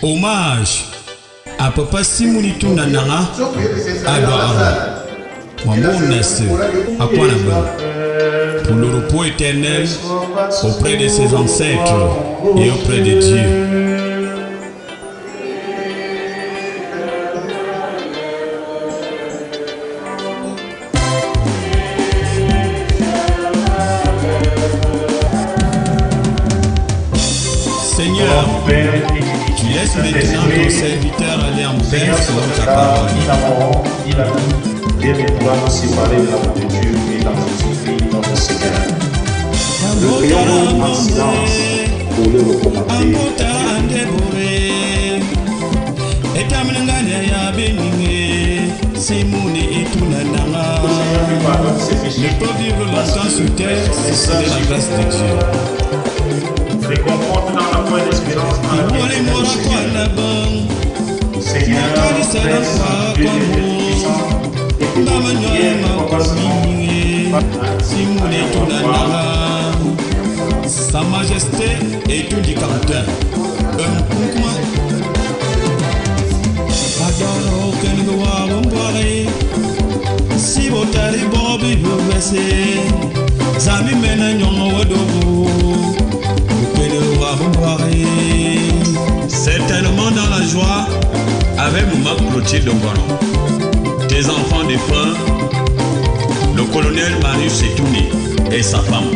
Hommage à Papa Simonitou Nananga à Douarama. Mamounesse à Kwanaba. Pour le repos éternel auprès de ses ancêtres et auprès de Dieu. Seigneur, tu laisses maintenant ton serviteur aller en paix selon ta parole. Viens maintenant nous séparer de l'amour de Dieu et dans Jésus-Christ notre Seigneur. Nous prions en silence pour le recommander. Ne peut vivre longtemps sur terre si c'est la grâce de Dieu. Réconforte dans la foi et l'espérance dans la vie. Seigneur, Père Saint, Dieu de puissant, et que Sa Majesté est tout du caractère. Si vous allez Bobby, vous laissez. Zami mena nyongo wadogo. Certainement dans la joie, avec Mouma Clotilde Ngono, tes enfants défunts, le colonel Marius Etouni et sa femme.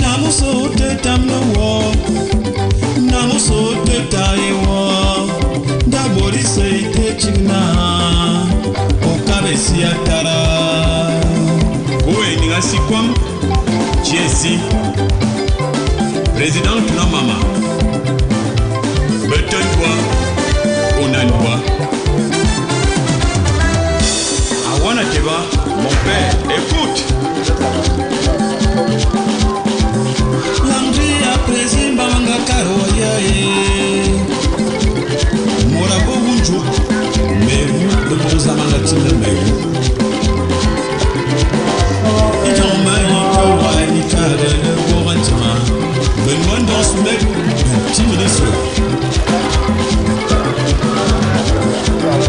Namuso te tamno, namuso te taïwo, d'abord c'est te chigna, au cabesi atara, koe ningasi kwam, Jesse. Président Tuna Mama, Betonwa, Onanwa. Awana Teva, mon père, écoute. Landry a président Banga Karoya. Morabo Bunjo, mais vous, de bons amangatines de Mérou. Ils ont maïko, Aïka, de Borantima. Benoît dans ce mec, un petit ministre.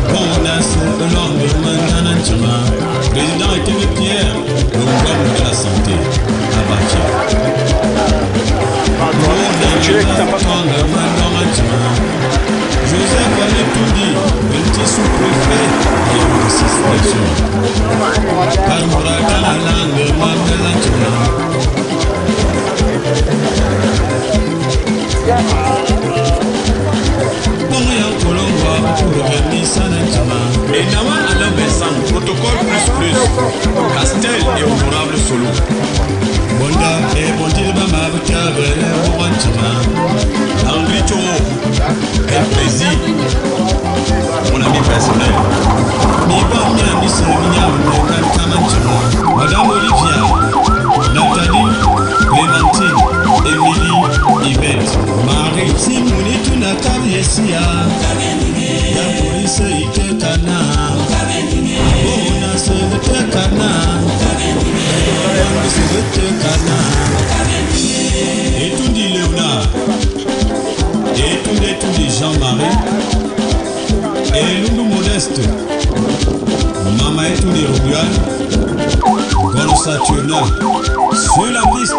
Bon, là, c'est le lendemain, président était Pierre, le gouvernement de la santé, à Batia. Joseph allait tout dire, un petit sous-préfet et une suspension. Par Mouraka, la langue, ma et Nawa Alain Bessan, protocole plus, Castel et honorable Solo. Bonda et Bondil Bama Butave, Orantima, Henri Toro, El Plaisir, mon ami personnel. Miba Miami Sévignan, Kamantima, Madame Olivia, Nathalie, Clémentine, Émilie, Yvette, Marie, Simoni, Tunakayesia, la police ite kana, bona se te kana, se te kana, et tout dit Léonard, et tout dit Jean-Marie, et Loulou Modeste, Maman et tout dit Rogual, Golo Saturnin, sur la piste.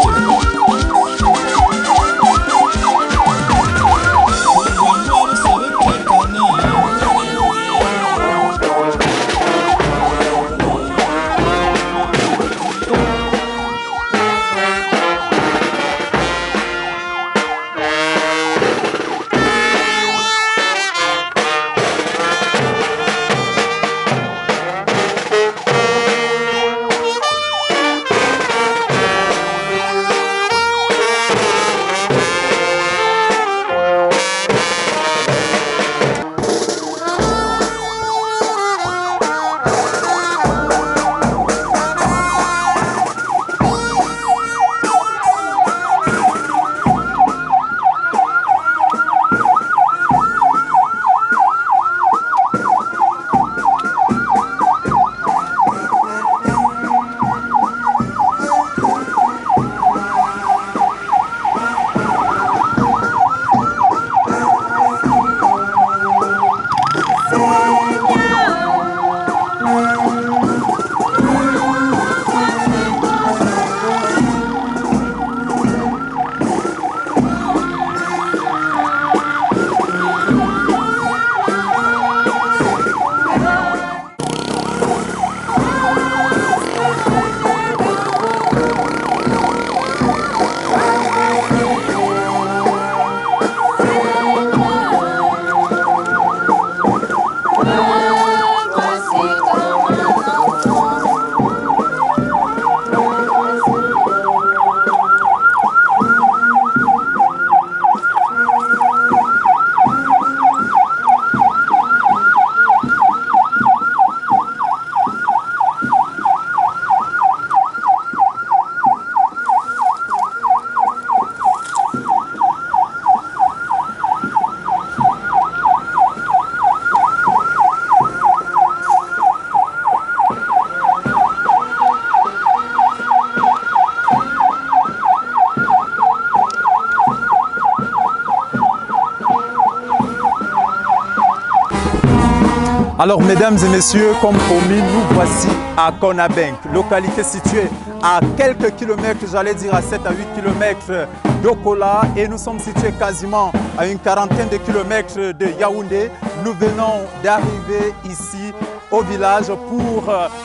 Alors, mesdames et messieurs, comme promis, nous voici à Konabenk, localité située à quelques kilomètres, j'allais dire à 7 à 8 kilomètres d'Okola, et nous sommes situés quasiment à une quarantaine de kilomètres de Yaoundé. Nous venons d'arriver ici au village pour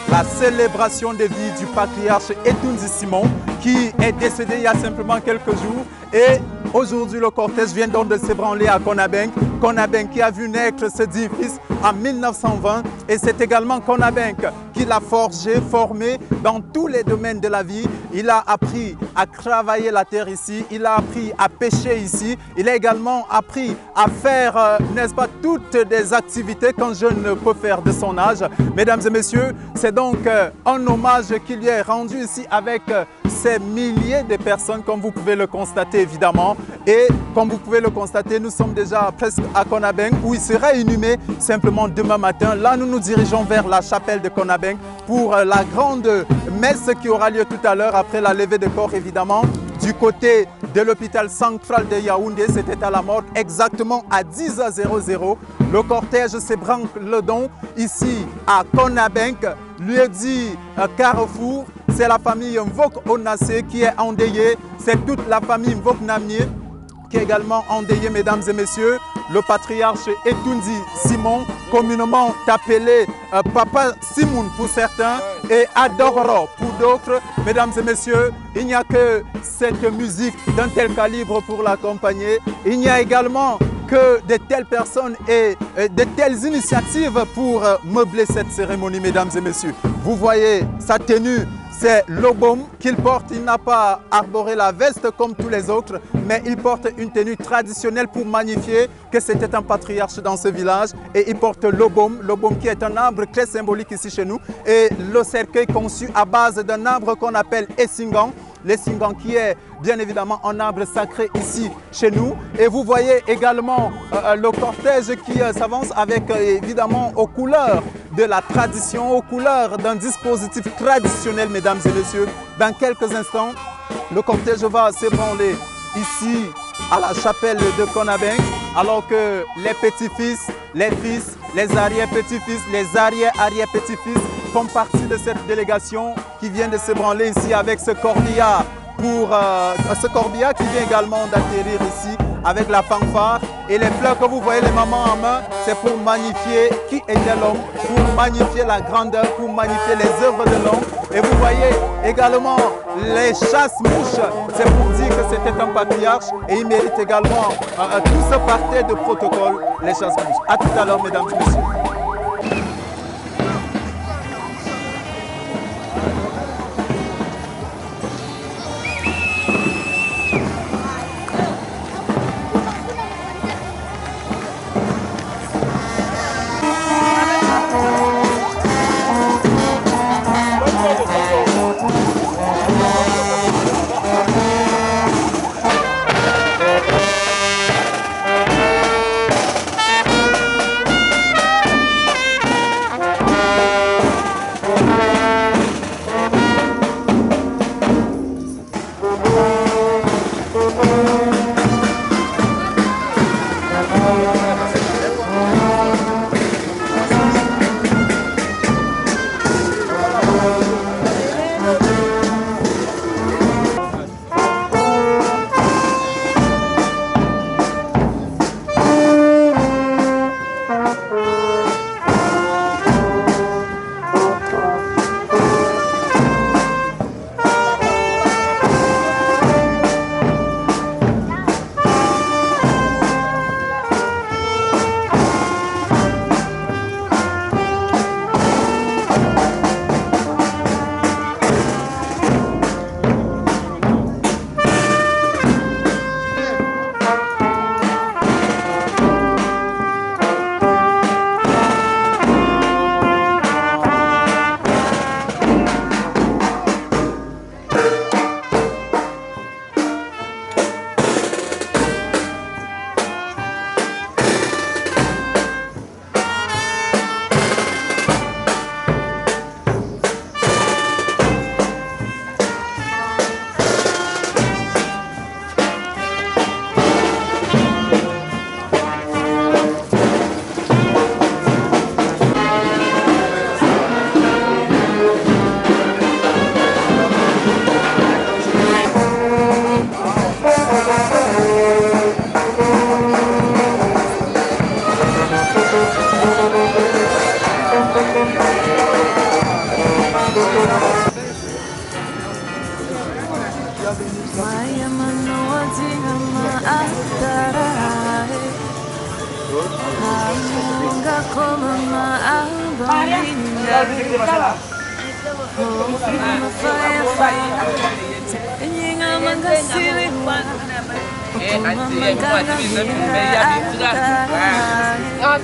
la célébration de vie du patriarche Etunzi Simon, qui est décédé il y a simplement quelques jours. Et aujourd'hui, le cortège vient donc de s'ébranler à Konabenk. Konabenk qui a vu naître ce digne fils en 1920. Et c'est également Konabenk qui l'a forgé, formé dans tous les domaines de la vie. Il a appris à travailler la terre ici. Il a appris à pêcher ici. Il a également appris à faire, n'est-ce pas, toutes des activités qu'un jeune peut faire de son âge. Mesdames et messieurs, c'est donc un hommage qui lui est rendu ici avec ces milliers de personnes, comme vous pouvez le constater évidemment. Et comme vous pouvez le constater, nous sommes déjà presque à Konabenk, où il sera inhumé simplement demain matin. Là, nous nous dirigeons vers la chapelle de Konabenk pour la grande messe qui aura lieu tout à l'heure après la levée de corps évidemment. Du côté de l'hôpital central de Yaoundé, c'était à la mort exactement à 10h00. Le cortège s'ébranle donc ici à Konabenk, lieu dit Carrefour. C'est la famille Mvok Onassé qui est endeuillée. C'est toute la famille Mvok Namier qui est également endeuillée, mesdames et messieurs. Le patriarche Etunzi Simon, communément appelé Papa Simoun pour certains et Adoro pour d'autres. Mesdames et messieurs, il n'y a que cette musique d'un tel calibre pour l'accompagner. Il n'y a également que de telles personnes et de telles initiatives pour meubler cette cérémonie, mesdames et messieurs. Vous voyez sa tenue, c'est l'obom qu'il porte. Il n'a pas arboré la veste comme tous les autres, mais il porte une tenue traditionnelle pour magnifier que c'était un patriarche dans ce village. Et il porte l'obom qui est un arbre très symbolique ici chez nous. Et le cercueil conçu à base d'un arbre qu'on appelle Essingan. L'essingan qui est bien évidemment un arbre sacré ici chez nous. Et vous voyez également le cortège qui s'avance avec évidemment aux couleurs de la tradition, aux couleurs d'un dispositif traditionnel, mesdames et messieurs. Dans quelques instants, le cortège va s'ébranler ici à la chapelle de Konabenk, alors que les petits-fils, les fils, les arrière-petits-fils, les arrière-arrière-petits-fils font partie de cette délégation qui vient de s'ébranler ici avec ce corbillard qui vient également d'atterrir ici avec la fanfare. Et les fleurs que vous voyez, les mamans en main, c'est pour magnifier qui était l'homme, pour magnifier la grandeur, pour magnifier les œuvres de l'homme. Et vous voyez également les chasse-mouches, c'est pour dire que c'était un patriarche et il mérite également tout ce parterre de protocole, les chasse-mouches. A tout à l'heure, mesdames et messieurs.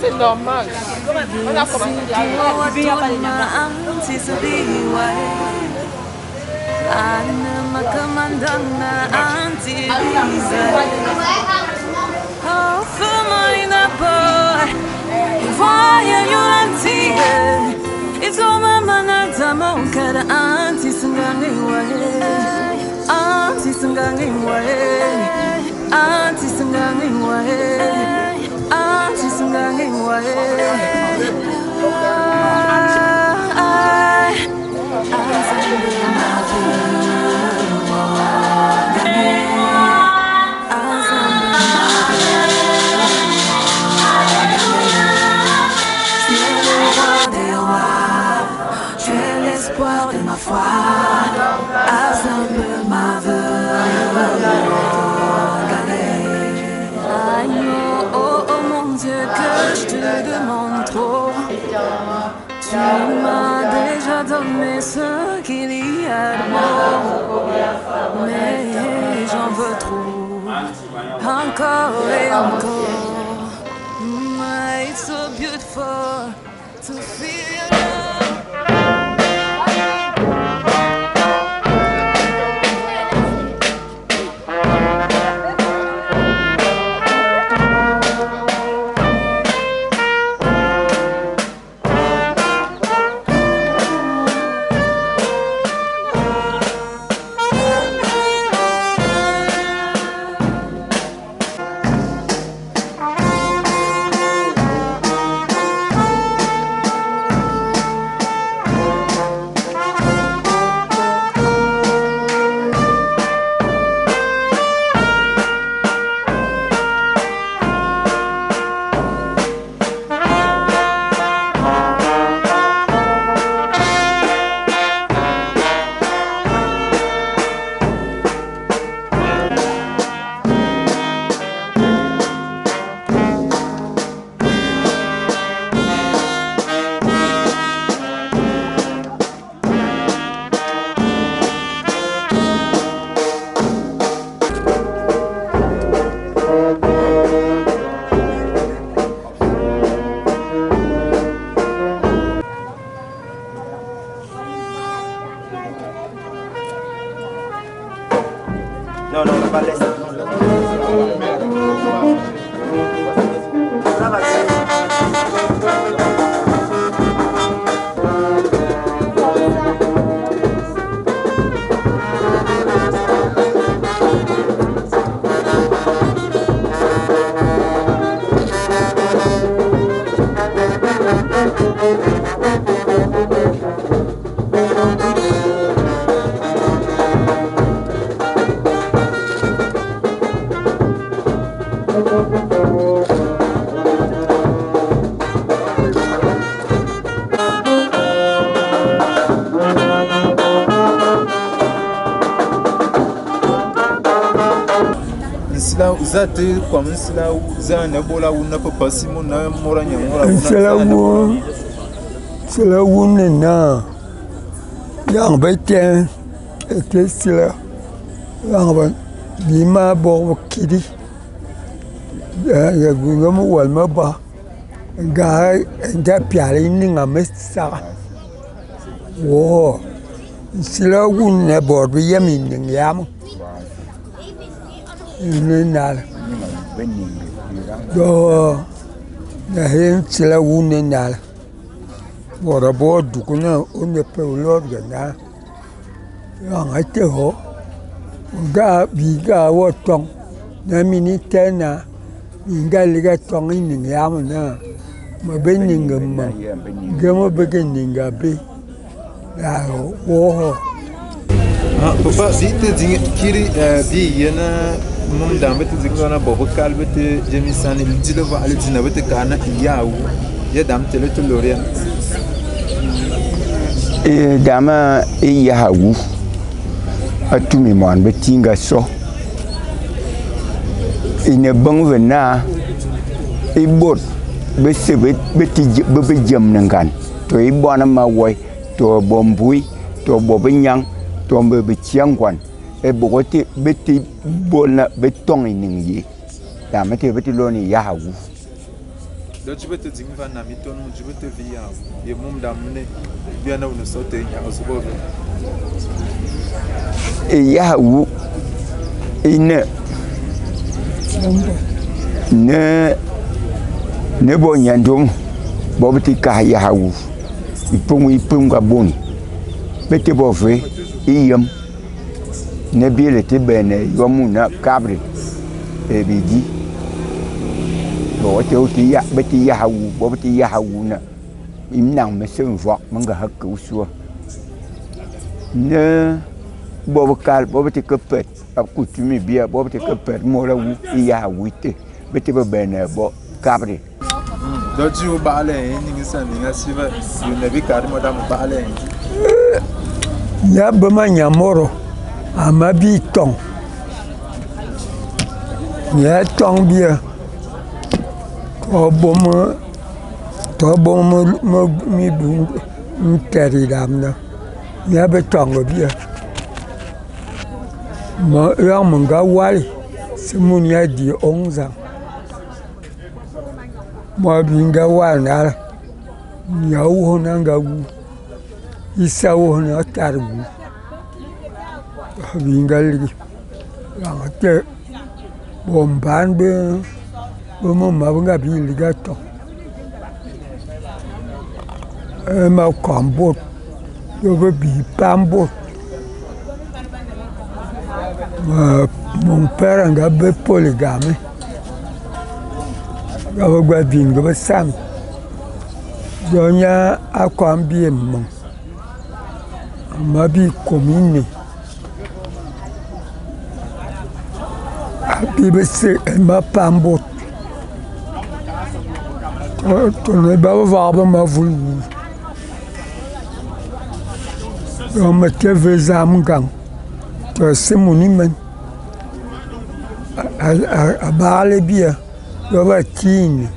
C'est normal. On a commencé l'espoir de ma foi, assemble ma oh, oh mon Dieu, que je te demande trop. Tu m'as déjà donné ce qu'il y a de bon, mais j'en veux trop, encore et encore. It's so beautiful to feel your love. Non, on va pas laisser. Ça va. Zate comme cela zana bola una papa simona moranya mora c'est là où on est là yang baiten et c'est là yang ba lima bo kidi ya gungam wal ma ba ga nda piale ni ngamesa wo c'est là où on est bord bi yamin yam nal do na hen sila wune nal bora bo dukuna one pe ulor gana yang ate ho ga biga wo tong na minite na inga liga tong ni yam na ma beninga ma gamo beginninga be ya wo papa zite dinge kiri bi yana mum da mbete zikona bobo kalbete jemisani lidilova alidina bete kana yawo ya dam tele to lorian dama yawu atumi mon betinga so ine bang vena ibot bese be jam nangan to ibona ma woy to bombui to bobenyang to be chiangwan e bogoti beti bona betong iningi ya mete beti loni ya hawu do tu bete dingva na miton mu bete via ye mum damne bia na uno sote nya osobo e ya hawu ine ne bo nyandum bo beti ka ya hawu ipung gabon beti bo fe iyam ne biele te bene yomuna kabri e bigi bo te uti ya beti ya hawu bo beti ya hawu na imnang me sen vok manga hakku so ne bo kal bo beti kepet aku tumi bia bo beti kepet mo la wu ya hawu te beti be bene bo kabri do ju ba le ni ngisa ni ngasiba yu ne bi kar mo dam ba le ya ba manyamoro amabi tong ya tong bia to bom mi bu teri damna ya be tong bia ma ya manga wali simun ya di 11 ans ma binga wana ya wona ngawu isa wona tarbu bingali ate bombande bomo mabanga biligato ma kombo yo bi pambo mon père nga be polygame ga gwa binga ba sam donya akwambie mo mabi commune BBC ma pambo to ne ba va ma vulu yo me teve zamgang to simuni men a bale bia yo ba tin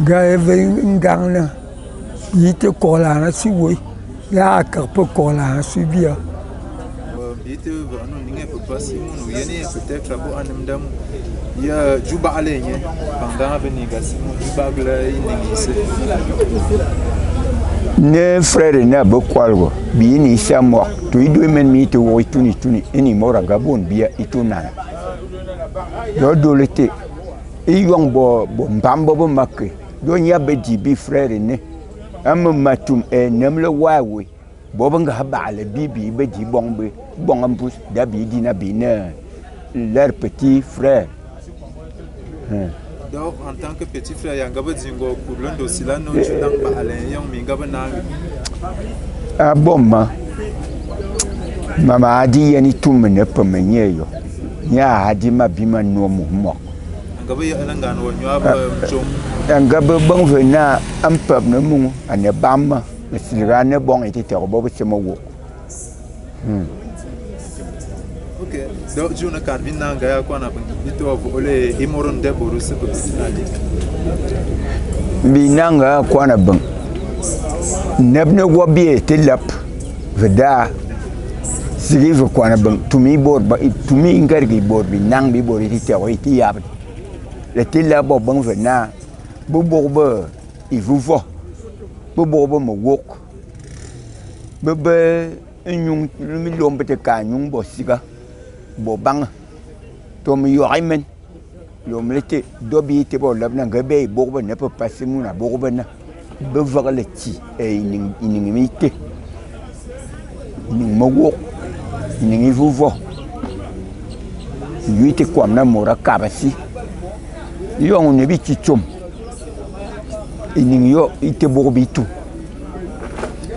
ga eve ngangna yite kola na siwe ya ka po kola si bia bite no ninge po pasi mu yene peut-être abo anamdam ya juba alenye pendant venir gasimu juba gla iningise ne frère na bo kwalgo bi ni samo to ido men mi to wo tuni eni mora gabon bia ituna do dolete e yong bo mbambo bo makke do nya be di bi frère ne am matum e nemle wawe bo banga ba le bibi be di bombe bon ambus da bi di na bi na leur petit frère donc en tant que petit frère yangaba zingo kulondo silano chundang ba alen yong mingaba na a bomma mama adi yani tumne pamenyeyo nya adi mabima no mo ngaba ya ngano wanyaba mchom ngaba bang vena ampab na mu ane bamma silrane bon ite te bo se mo wo ok do juna kan binanga ya kwana bito ole imoron de boruse ko bisnadi binanga kwana bang nebne wobie te lap veda sigi kwana bang tumi bor ba tumi ngargi bor binang bi bor ite te ite yab le te la bo bang vena bo bo ivuvo bo mo wok bebe nyung mi lom bete ka nyung bo siga bo bang to mi yo aymen yo mlete dobi te bo labna ngabe bo bo ne pa pasimu na bo bo na be vagale ti e ning mi te ning mo wok ning ivuvo yuite kwam na mora kabasi yo ne bi ti chom ning yo ite bo bitu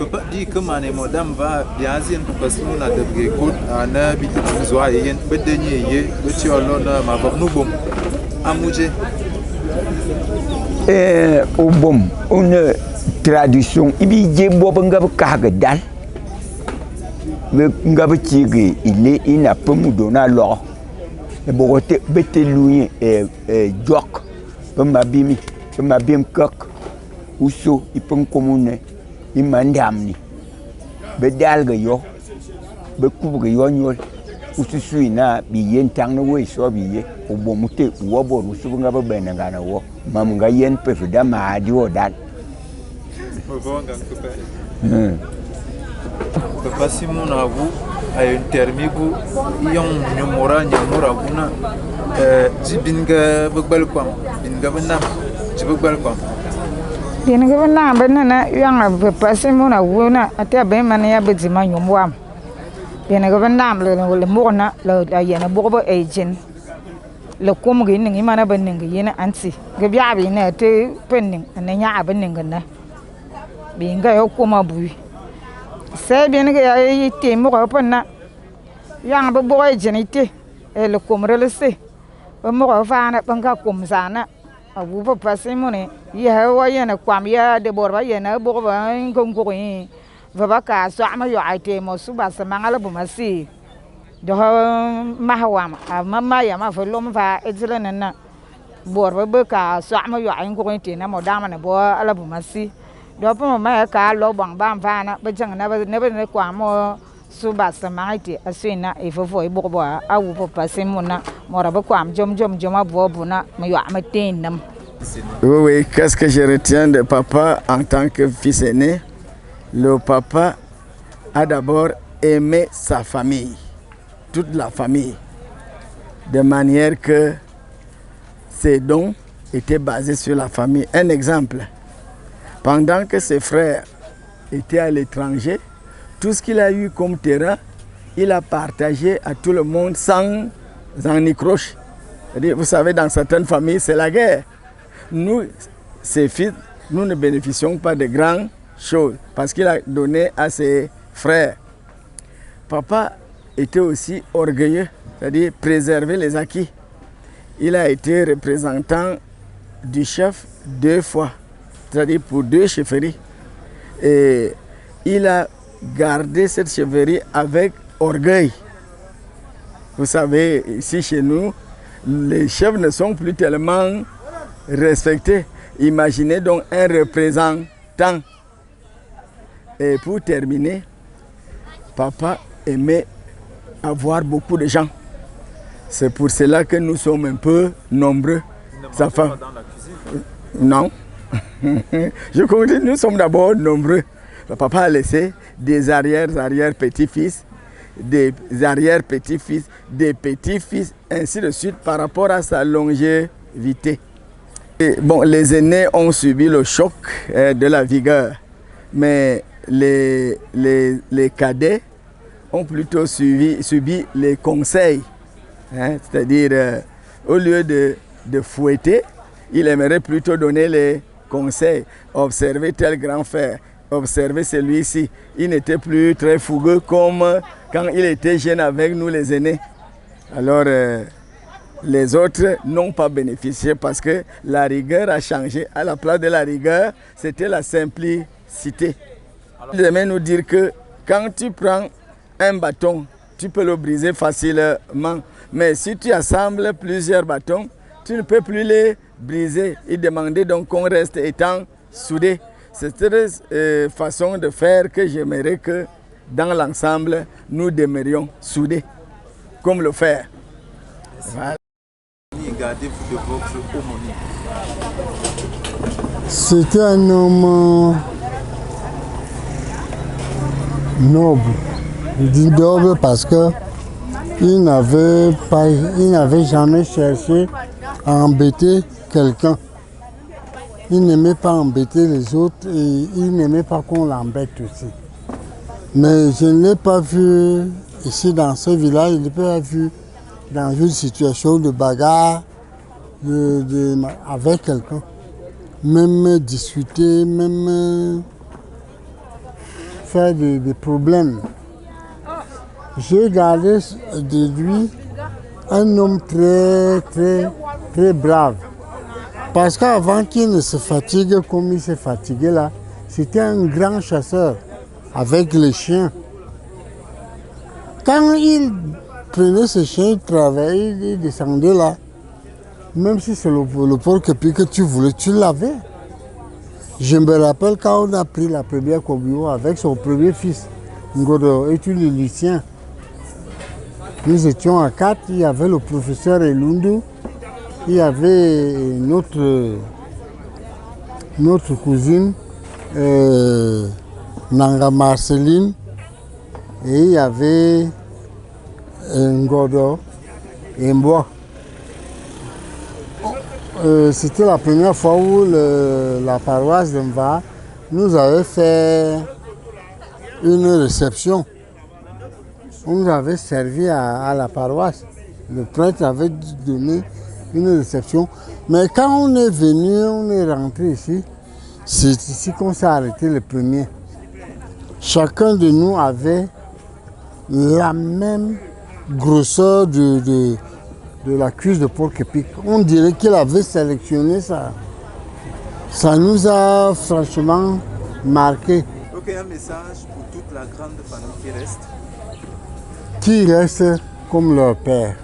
papa di que mané madame va bien zin parce que on a de écoute ana bi zo ayen bedenye ye be ti olona ma ba nu bom amuje au bom une tradition ibi je bo nga ka ga dal il n'a pas me donné alors. Et bon, bête loué et joc, ma bim coq, ou so, il peut me communer, il m'a damné. Bedalga yo, becouvre yon, ou se suit na, bien tang away, so be, ou bon mouté, ou abo, ou souvent benagana, mamma yen peut dama dio dat. Papa Simon Abu a une thermique yon nyomora guna jibinga begbal kwam binga benam jibegbal kwam binga benam benana yang Papa Simon Abu na atia be mania bezima nyomwam binga benam le mona le ayena bobo agent le komgi ningi mana beningi yena ansi gebya bi na te penning ananya beninga na binga yo koma bui c'est bien que y été mort pona yang bo boy jenité et le comre le c'est mort fa na banga kom sana abu Papa Simon ya wa yana kwam ya de borba yana bo ba ngom yi va ka so ama yo aite mo suba sa mangala bu masi do mahawama mama ya ma fa lom fa ezelena na borba be ka so ama yo ain ko yi na mo dama na bo ala bu masi do po ma ka lo bang bam fa na be jang na be kwa mo suba samaiti asina ifofo ibo awu Papa Simon na mora be kwa jom abo na me yo amatin. Oui, qu'est-ce que je retiens de papa en tant que fils aîné? Le papa a d'abord aimé sa famille, toute la famille, de manière que ses dons étaient basés sur la famille. Un exemple. Pendant que ses frères étaient à l'étranger, tout ce qu'il a eu comme terrain, il a partagé à tout le monde sans en écroche. Vous savez, dans certaines familles, c'est la guerre. Nous, ses fils, nous ne bénéficions pas de grandes choses parce qu'il a donné à ses frères. Papa était aussi orgueilleux, c'est-à-dire préserver les acquis. Il a été représentant du chef 2 fois. C'est-à-dire pour 2 chefferies. Et il a gardé cette chefferie avec orgueil. Vous savez, ici chez nous, les chefs ne sont plus tellement respectés. Imaginez donc un représentant. Et pour terminer, papa aimait avoir beaucoup de gens. C'est pour cela que nous sommes un peu nombreux. Sa femme. Non. Je continue, nous sommes d'abord nombreux. Le papa a laissé des arrière-petits-fils, des arrière-petits-fils, des petits-fils, ainsi de suite par rapport à sa longévité. Et bon, les aînés ont subi le choc de la vigueur, mais les cadets ont plutôt subi les conseils. C'est-à-dire, au lieu de fouetter, il aimerait plutôt donner les conseils. Observez tel grand frère, observez celui-ci. Il n'était plus très fougueux comme quand il était jeune avec nous les aînés. Alors, les autres n'ont pas bénéficié parce que la rigueur a changé. À la place de la rigueur, c'était la simplicité. Il aimait nous dire que quand tu prends un bâton, tu peux le briser facilement. Mais si tu assembles plusieurs bâtons, tu ne peux plus les briser. Il demandait donc qu'on reste étant soudés. C'est cette façon de faire que j'aimerais que dans l'ensemble, nous demeurions soudés, comme le fer. Voilà. C'était un homme noble. Je dis noble parce que il n'avait jamais cherché à embêter quelqu'un. Il n'aimait pas embêter les autres et il n'aimait pas qu'on l'embête aussi. Mais je ne l'ai pas vu ici dans ce village, je ne l'ai pas vu dans une situation de bagarre avec quelqu'un. Même discuter, même faire des problèmes. J'ai gardé de lui un homme très brave. Parce qu'avant qu'il ne se fatigue comme il s'est fatigué là, c'était un grand chasseur avec les chiens. quand il prenait ce chien, il travaillait, il descendait là. Même si c'est le porc-épic que tu voulais, tu l'avais. Je me rappelle quand on a pris la première communion avec son premier fils, Ngodo, et le lycéen. Nous étions à 4, il y avait le professeur Elundu, il y avait notre cousine, Nanga Marceline, et il y avait Ngodo et moi. C'était la première fois où la paroisse de Mva nous avait fait une réception. On nous avait servi à la paroisse. Le prêtre avait donné une réception. Mais quand on est venu, on est rentré ici, c'est ici qu'on s'est arrêté le premier. Chacun de nous avait la même grosseur de la cuisse de porc-épic. On dirait qu'il avait sélectionné ça. Ça nous a franchement marqué. Ok, un message pour toute la grande famille qui reste. Qui reste comme leur père.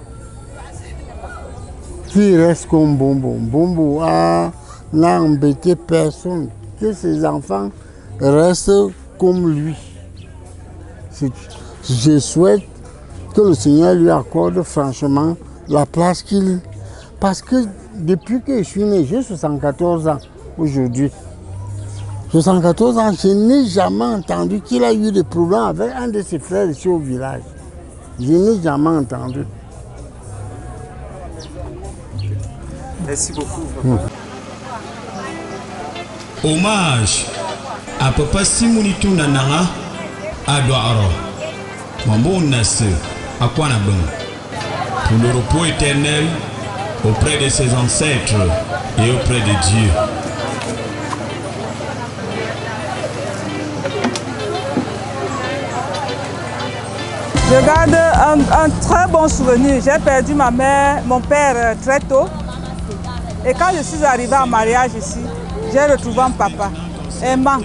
Qui reste comme Bombo. Bombo n'a embêté personne. Que ses enfants restent comme lui. Je souhaite que le Seigneur lui accorde franchement la place qu'il... Parce que depuis que je suis né, j'ai 74 ans aujourd'hui. 74 ans, je n'ai jamais entendu qu'il a eu des problèmes avec un de ses frères ici au village. Je n'ai jamais entendu. Merci beaucoup. Hommage à Papa Simonitou Nananga à Douaro. Mambo Nasse à Kwanabon. Pour le repos éternel auprès de ses ancêtres et auprès de Dieu. Je garde un très bon souvenir. J'ai perdu ma mère, mon père très tôt. Et quand je suis arrivée en mariage ici, j'ai retrouvé un papa aimant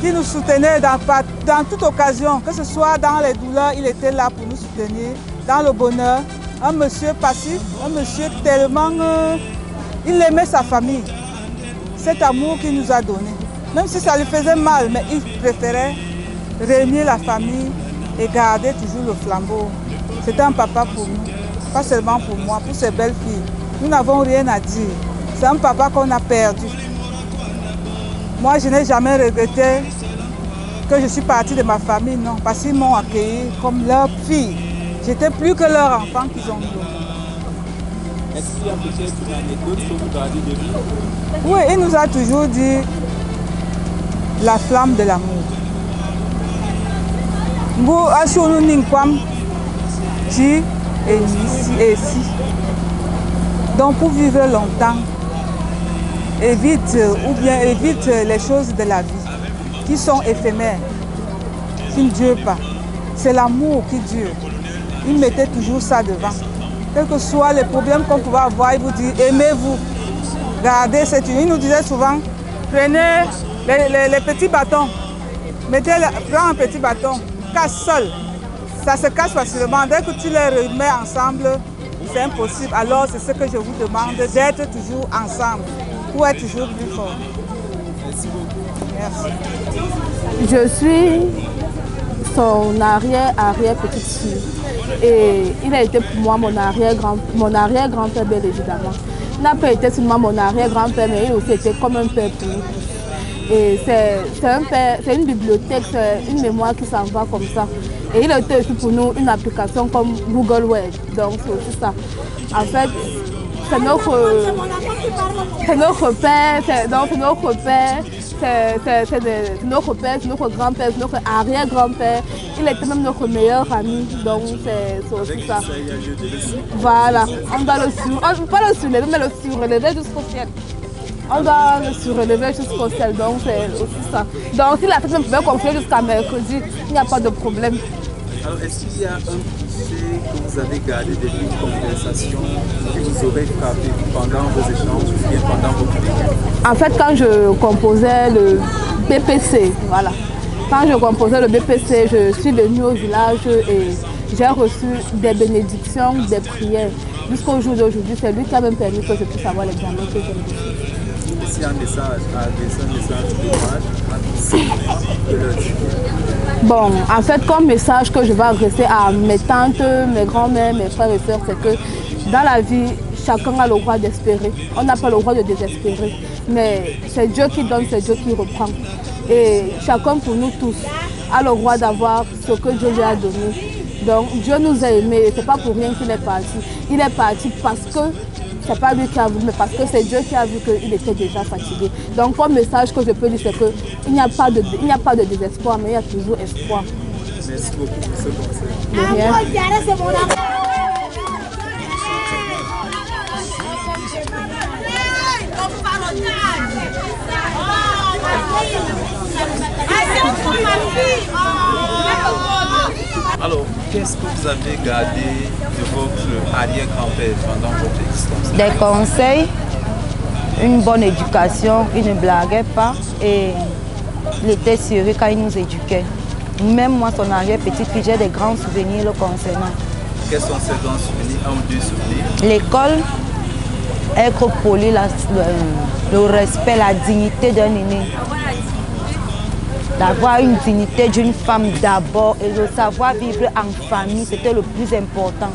qui nous soutenait dans toute occasion, que ce soit dans les douleurs, il était là pour nous soutenir, dans le bonheur. Un monsieur passif, un monsieur tellement... il aimait sa famille. Cet amour qu'il nous a donné. Même si ça lui faisait mal, mais il préférait réunir la famille et garder toujours le flambeau. C'était un papa pour nous, pas seulement pour moi, pour ses belles filles. Nous n'avons rien à dire. C'est un papa qu'on a perdu. Moi, je n'ai jamais regretté que je suis partie de ma famille, non, parce qu'ils m'ont accueilli comme leur fille. J'étais plus que leur enfant qu'ils ont eu. Est-ce qu'il y a peut-être une anecdote que vous gardez de lui? Oui, il nous a toujours dit la flamme de l'amour. Vous assurez Ninkwam, Ji et si. Donc pour vivre longtemps, évite les choses de la vie qui sont éphémères, qui ne durent pas. C'est l'amour qui dure. Il mettait toujours ça devant. Quels que soient les problèmes qu'on pouvait avoir, il vous dit aimez-vous, gardez cette union. Il nous disait souvent, prenez les petits bâtons, prends un petit bâton, casse seul. Ça se casse facilement. Dès que tu les remets ensemble, c'est impossible. Alors c'est ce que je vous demande, d'être toujours ensemble pour être toujours plus fort. Merci beaucoup. Merci. Je suis son arrière-petite-fille. Et il a été pour moi mon arrière-grand-père, bien évidemment. Il n'a pas été seulement mon arrière-grand-père, mais il aussi était comme un père pour nous. Et c'est une bibliothèque, c'est une mémoire qui s'en va comme ça. Et il a été aussi pour nous une application comme Google Web. Donc c'est aussi ça. En fait, c'est notre père, c'est notre grand-père, c'est notre arrière-grand-père. Il était même notre meilleur ami, donc c'est aussi ça. Voilà, on doit pas le surélever, mais le surélever jusqu'au ciel. On doit le surélever jusqu'au ciel, donc c'est aussi ça. Donc si la personne pouvait continuer jusqu'à mercredi, il n'y a pas de problème. Alors est-ce qu'il y a un sujet que vous avez gardé de une conversation que vous aurez capté pendant vos échanges ou bien pendant votre week-end? En fait, quand je composais le PPC, voilà. Quand je composais le BPC, je suis venue au village et j'ai reçu des bénédictions, des prières. Jusqu'au jour d'aujourd'hui, c'est lui qui a même permis que je puisse avoir l'examen que j'ai reçu. Et s'il y a un message d'hommage à tous ceux qui leur dire? Bon, en fait, comme message que je vais adresser à mes tantes, mes grands-mères, mes frères et sœurs, c'est que dans la vie, chacun a le droit d'espérer. On n'a pas le droit de désespérer. Mais c'est Dieu qui donne, c'est Dieu qui reprend. Et chacun pour nous tous a le droit d'avoir ce que Dieu lui a donné. Donc Dieu nous a aimés, c'est pas pour rien qu'il est parti. Il est parti parce que c'est pas lui qui a voulu, mais parce que c'est Dieu qui a vu qu'il était déjà fatigué. Donc comme message que je peux dire, c'est qu'il n'y a pas de désespoir, mais il y a toujours espoir. Merci beaucoup pour ce conseil. De rien. Alors, qu'est-ce que vous avez gardé de votre arrière-grand-père pendant votre existence? Des conseils, une bonne éducation, il ne blaguait pas et il était sérieux quand il nous éduquait. Même moi, son arrière-petite-fille, j'ai des grands souvenirs le concernant. Quels sont ces grands souvenirs, un ou deux souvenirs? L'école, être poli, le respect, la dignité d'un aîné. D'avoir une dignité d'une femme d'abord et de savoir vivre en famille, c'était le plus important.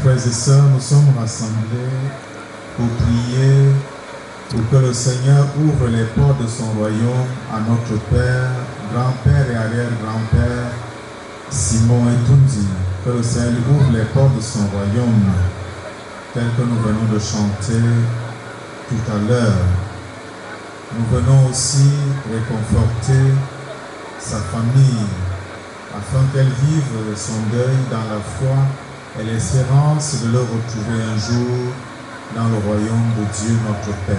Frères et sœurs, nous sommes rassemblés pour prier pour que le Seigneur ouvre les portes de son royaume à notre Père, grand-père et arrière-grand-père Simon et Tundi. Que le Seigneur ouvre les portes de son royaume, tel que nous venons de chanter tout à l'heure. Nous venons aussi réconforter sa famille afin qu'elle vive son deuil dans la foi et l'espérance de le retrouver un jour dans le royaume de Dieu notre Père.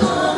Oh,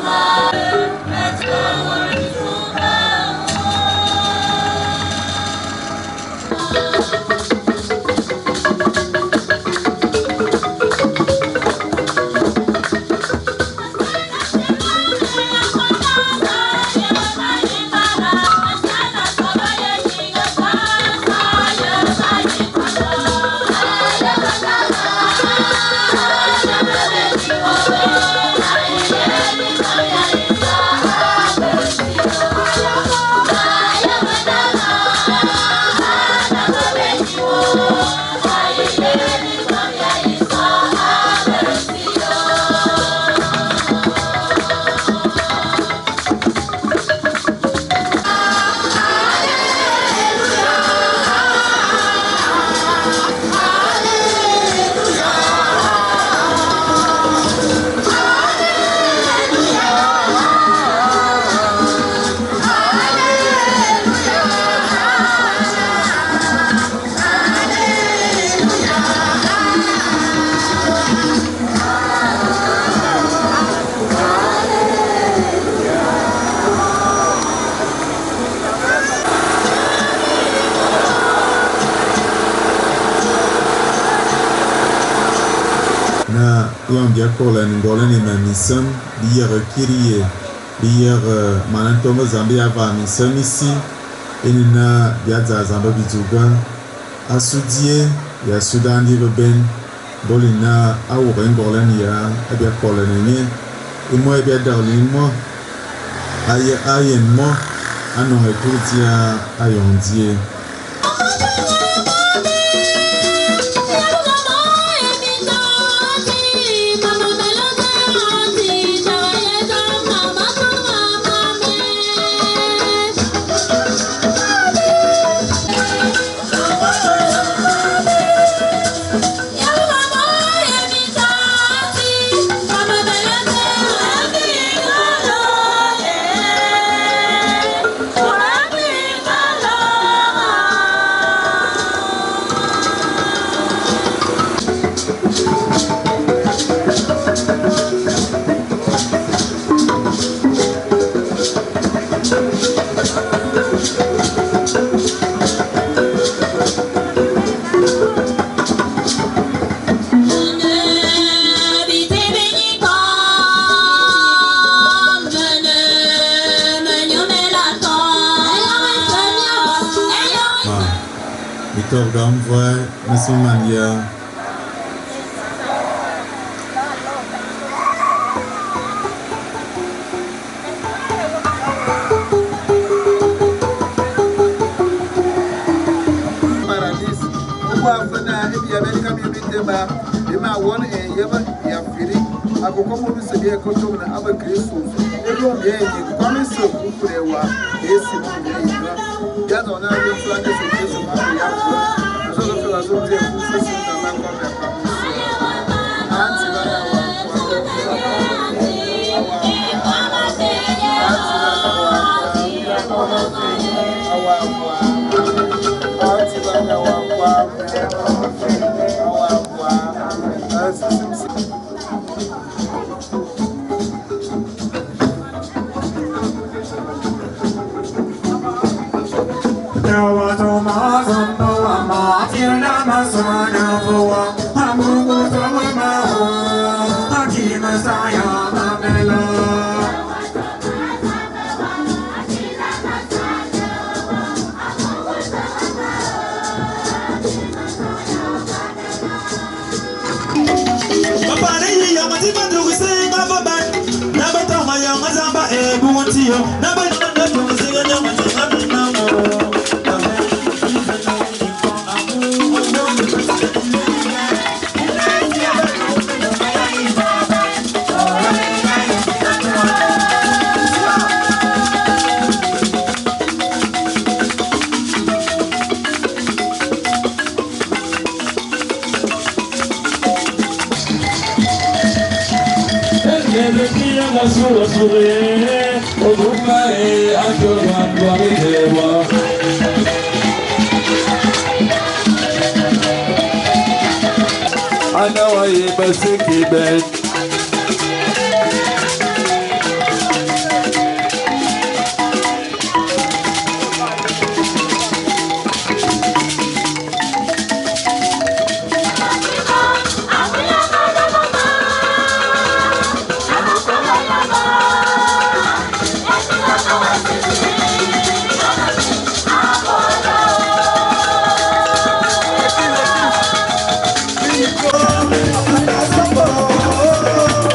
biam dia kola ngolen ni mamisem bier kirie bier manantongo zambia va misem ici enina dia zamba bizuga asudie ya sudan di ben bolina awu ngolen ya abia kola ni e mo abia darlin mo ayen mo anon ekurtia ayondie. Victor Gamvoy, Monsieur Mania. Paradis, o Afana e America Mibiteba, e ma one e Yeva Yafiri, a Cocomo Sabia Cotum and other Christians. Everyone here, you come so good, they were, just on our education, so the philosophy of system and I know I am a sicky bed. oh,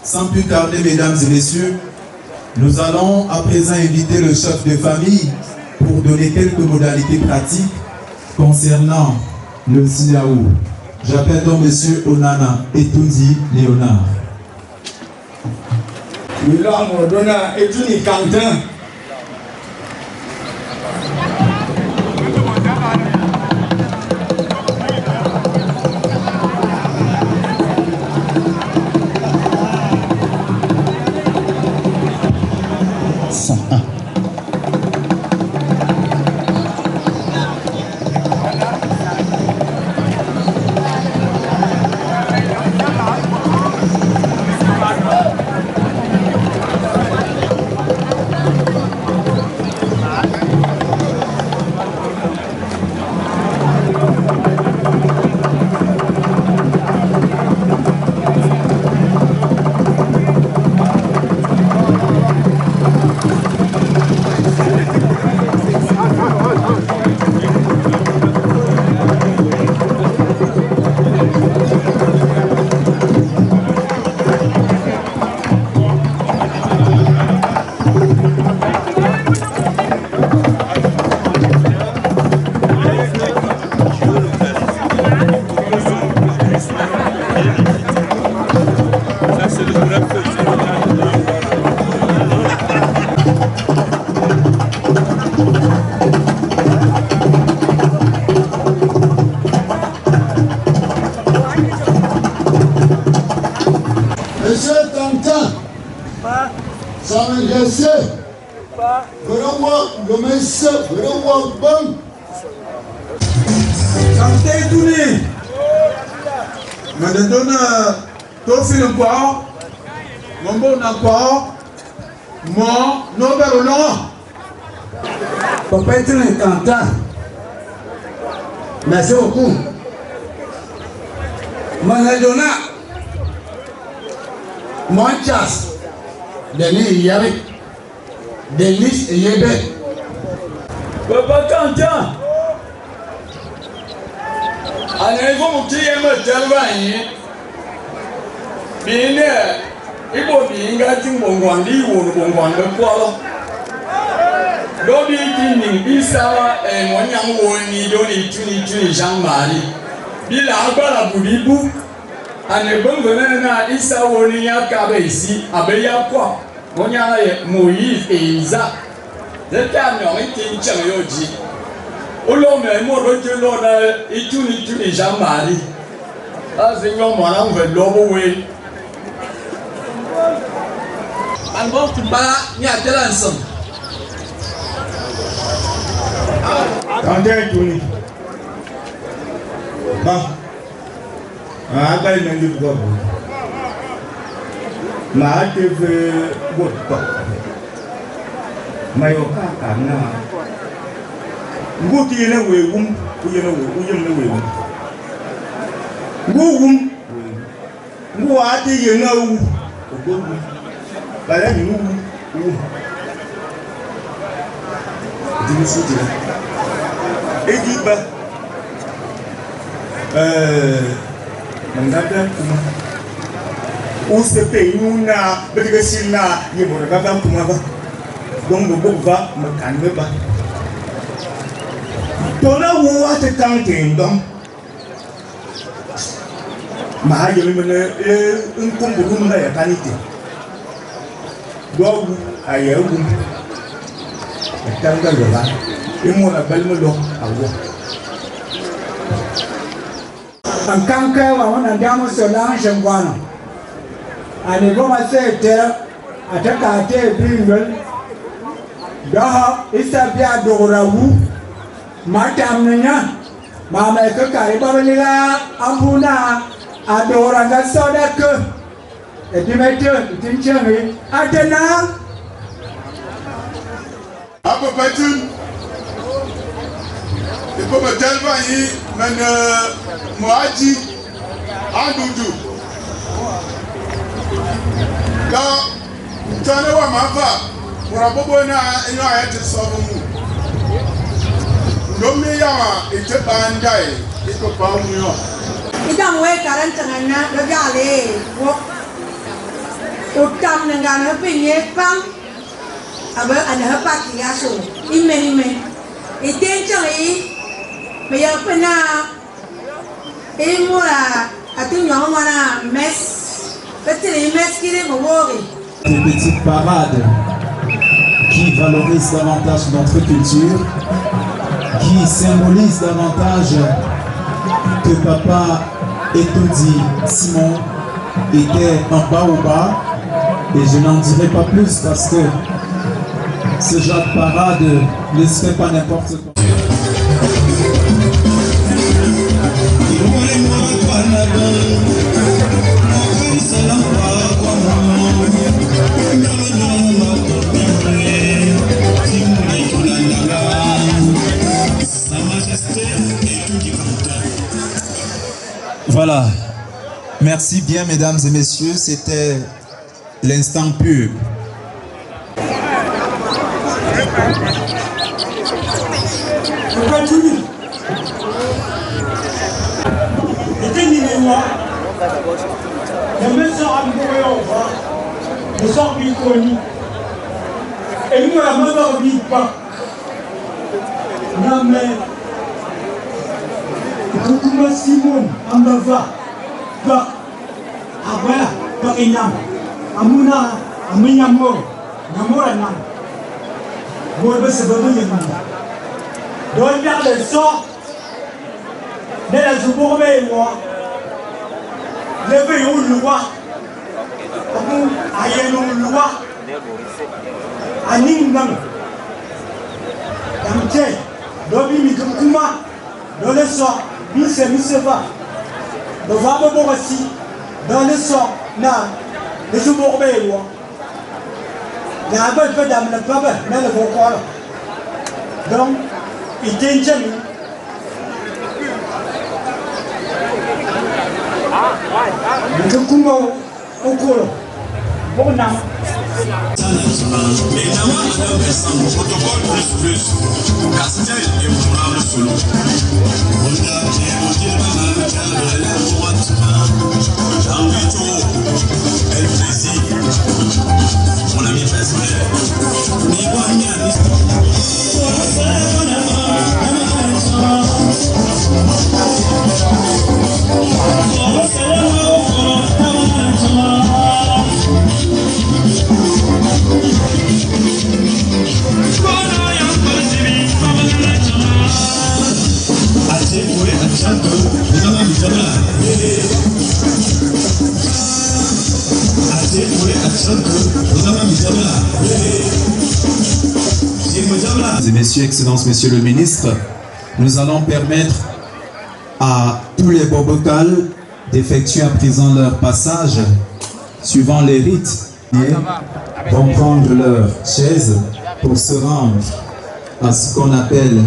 Sans plus tarder, mesdames et messieurs, nous allons à présent inviter le chef de famille pour donner quelques modalités pratiques concernant le Siaou. J'appelle donc monsieur Onana Etundi Léonard. Onana Etundi Quentin. Monsieur Tantin, ça m'intéresse. Vraiment, le monsieur, vraiment bon. Santé Touni. Je te donne ton film quoi? Mon bon encore. Moi, non, mais non. Papa est un Tantin. Merci beaucoup. Manadona. Monchas. Denis Yabik. Denis Yébé. Papa Tantin. Allez, vous qui aimez tellement. Bien, il faut bien gâter mon grand livre ou mon grand quoi. Lobby King, Isawa, and one young woman, Doni, Tuni, Jean-Marie. Bila Abala Budibu, and the Bungana Isa Wonia Cabesi, Abeya Kwa, Monia Moïse et Isaac. The camion eating Chayoji. Olome, Morotelona, et Tuni, Jean-Marie. As the young man on the global way. And both to buy Yatelanson. Can't you? Bah, I got a new government. My active work. My Okaka now. Go to your way, womb, go out you know. But I knew. Didn't see it. Mangata kuma usepe yuna begesina yebora gaba kuma ba dongo bogba makanbe ba tona wo ate tanke ndom ma yele mene nkumbu na ya kanite do ayewu tanga yola imona balmo awo en tant que on a diamo Solange Ngwana ani goma sete ataka ate bingel daha isa bia dorawu matamnya mama ke kai babalila ambuna adora nga soda ke etimete tinchemi atena Apo patun Ipo matalba yi men Moaji Andudu Da Tane wa mafa Murabobo na ino ayete sobumu Nomi yawa ite bandai Iko pa umuyo Ita mwe karanta ngana Dogale Utam nangana pinye pang Aba ada hapaki yaso Ime Itenchang i Maya pena Des petites parades qui valorisent davantage notre culture, qui symbolisent davantage que papa Etodi Simon était un baobab, et je n'en dirai pas plus parce que ce genre de parade ne se fait pas n'importe quoi. Voilà. Merci bien, mesdames et messieurs. C'était l'instant pub. Kukuma Simon Ambava Bak Abala Bakinam Amuna Aminamor Namora Nam Borbe Sababu Yaman Don't get the saw There is a Borbe war Leve Ulua Abu Ayenu Lua Aning Nam Yamche Dobi Mikuma Dans le sort, Miseva, le Vabo Borassi, dans le sort, les Joubourbe, il y a un peu de dame, le papa, mais le vocal. Donc, il tient jamais. Le Kumo, au colo, bon nom. Mon ami personnel, Mesdames et messieurs, Excellences, Monsieur le Ministre, nous allons permettre à tous les bobocales d'effectuer à présent leur passage suivant les rites. Ils vont prendre leur chaise pour se rendre à ce qu'on appelle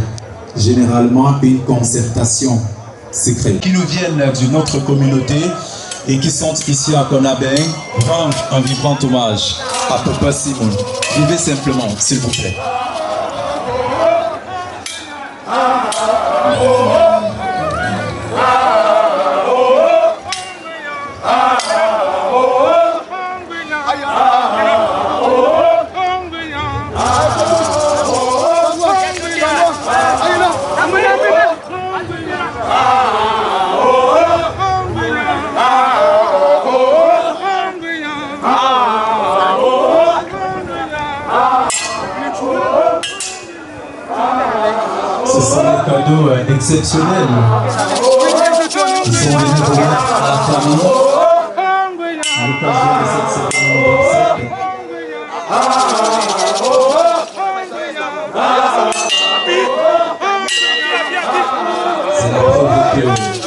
généralement une concertation secrète. Qui nous viennent d'une autre communauté et qui sont ici à Konabeng, rendre un vibrant hommage à Papa Simon. Vivez simplement, s'il vous plaît. Ce sont des cadeaux exceptionnels. Ils sont venus remettre à la famille à l'occasion de cette cérémonie. C'est la preuve que nous sommes une personne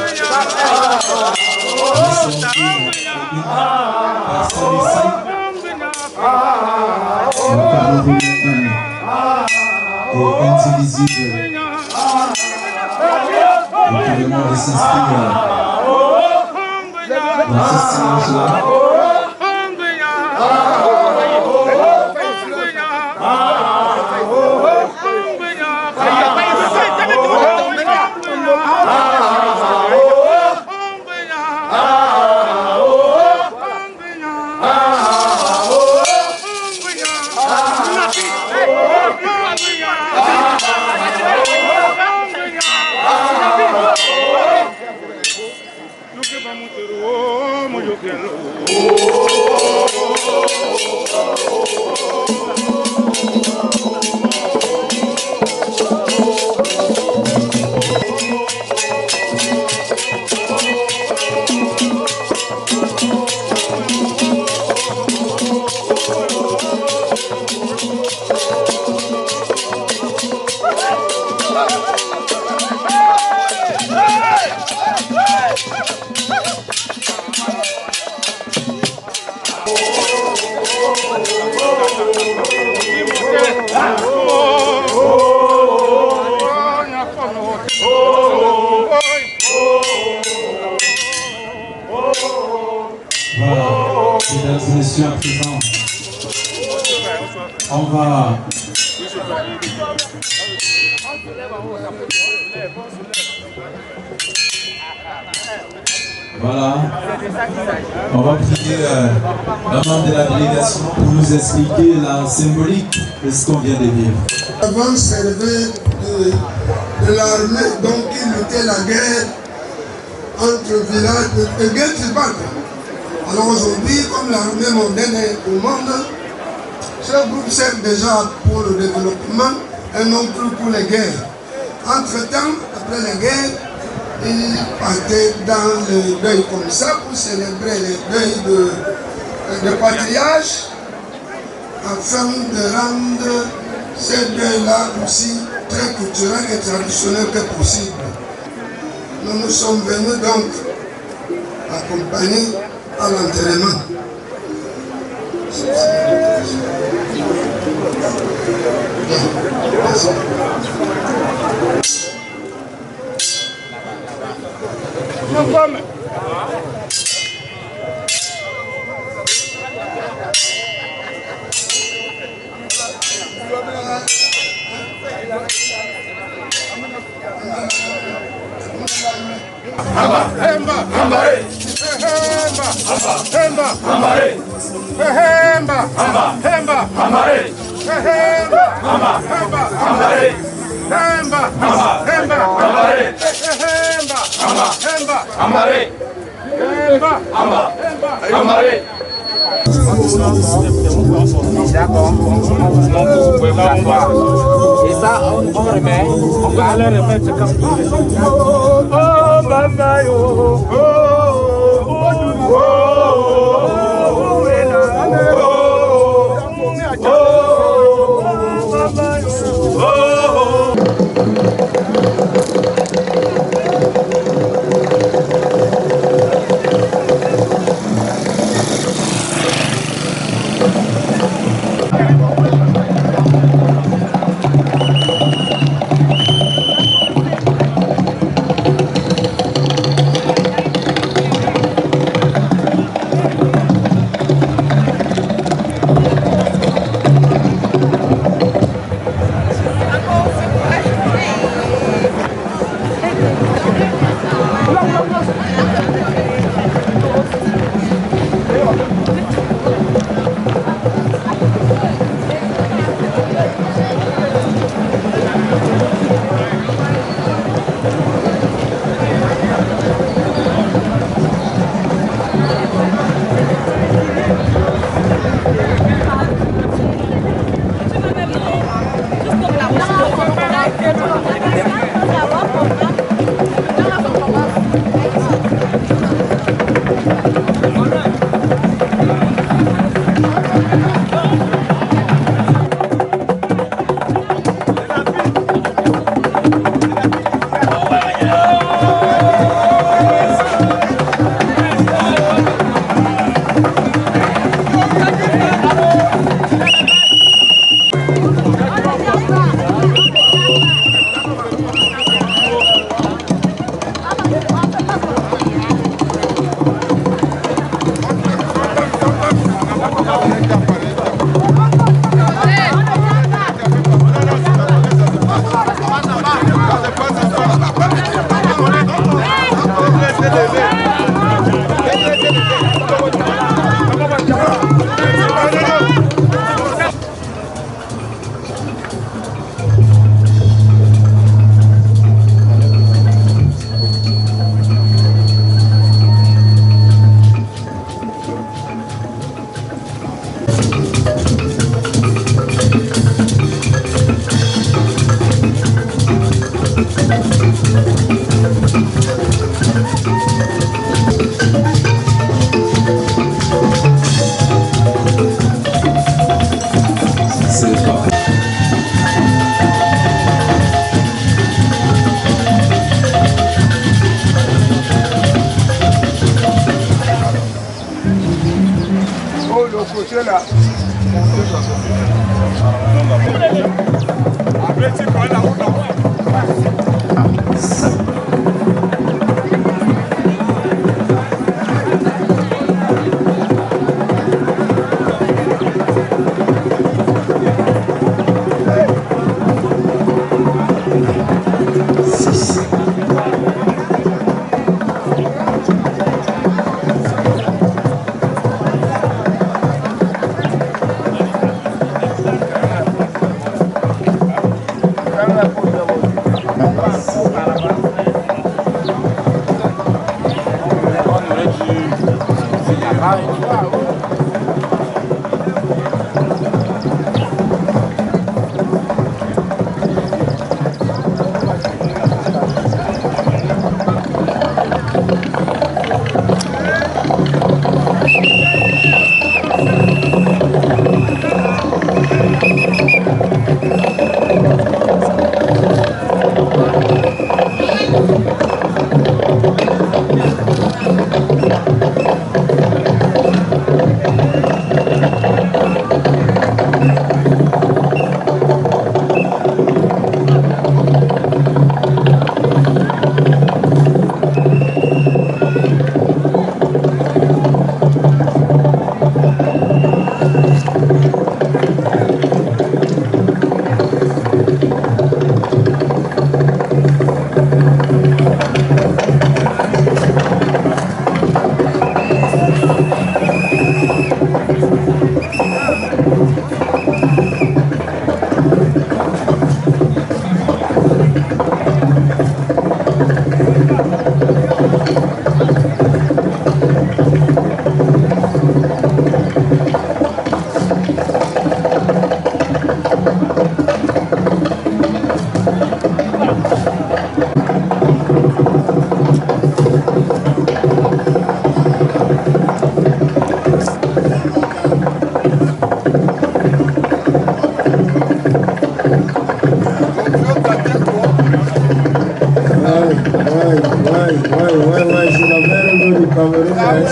ici. Le Cameroun est indivisible. Et tout le monde s'inspire dans ce silence-là. Voilà, mesdames et messieurs, à présent, on va on va prier un membre de la délégation pour nous expliquer la symbolique de ce qu'on vient de vivre. Avant, servait de l'armée, donc il luttait la guerre entre villages, de guerre tribale. Alors aujourd'hui, comme l'armée mondaine est au monde, ce groupe sert déjà pour le développement et non plus pour les guerres. Entre-temps, après les guerres, ils partaient dans le deuil comme ça pour célébrer le deuil de patriarche afin de rendre ce deuil-là aussi très culturel et traditionnel que possible. Nous nous sommes venus donc accompagner à l'enterrement. D'accord, vous pouvez m'asseoir. Et ça, on remet, on va le remettre comme ça. Oh, maman, oh, oh, oh, oh,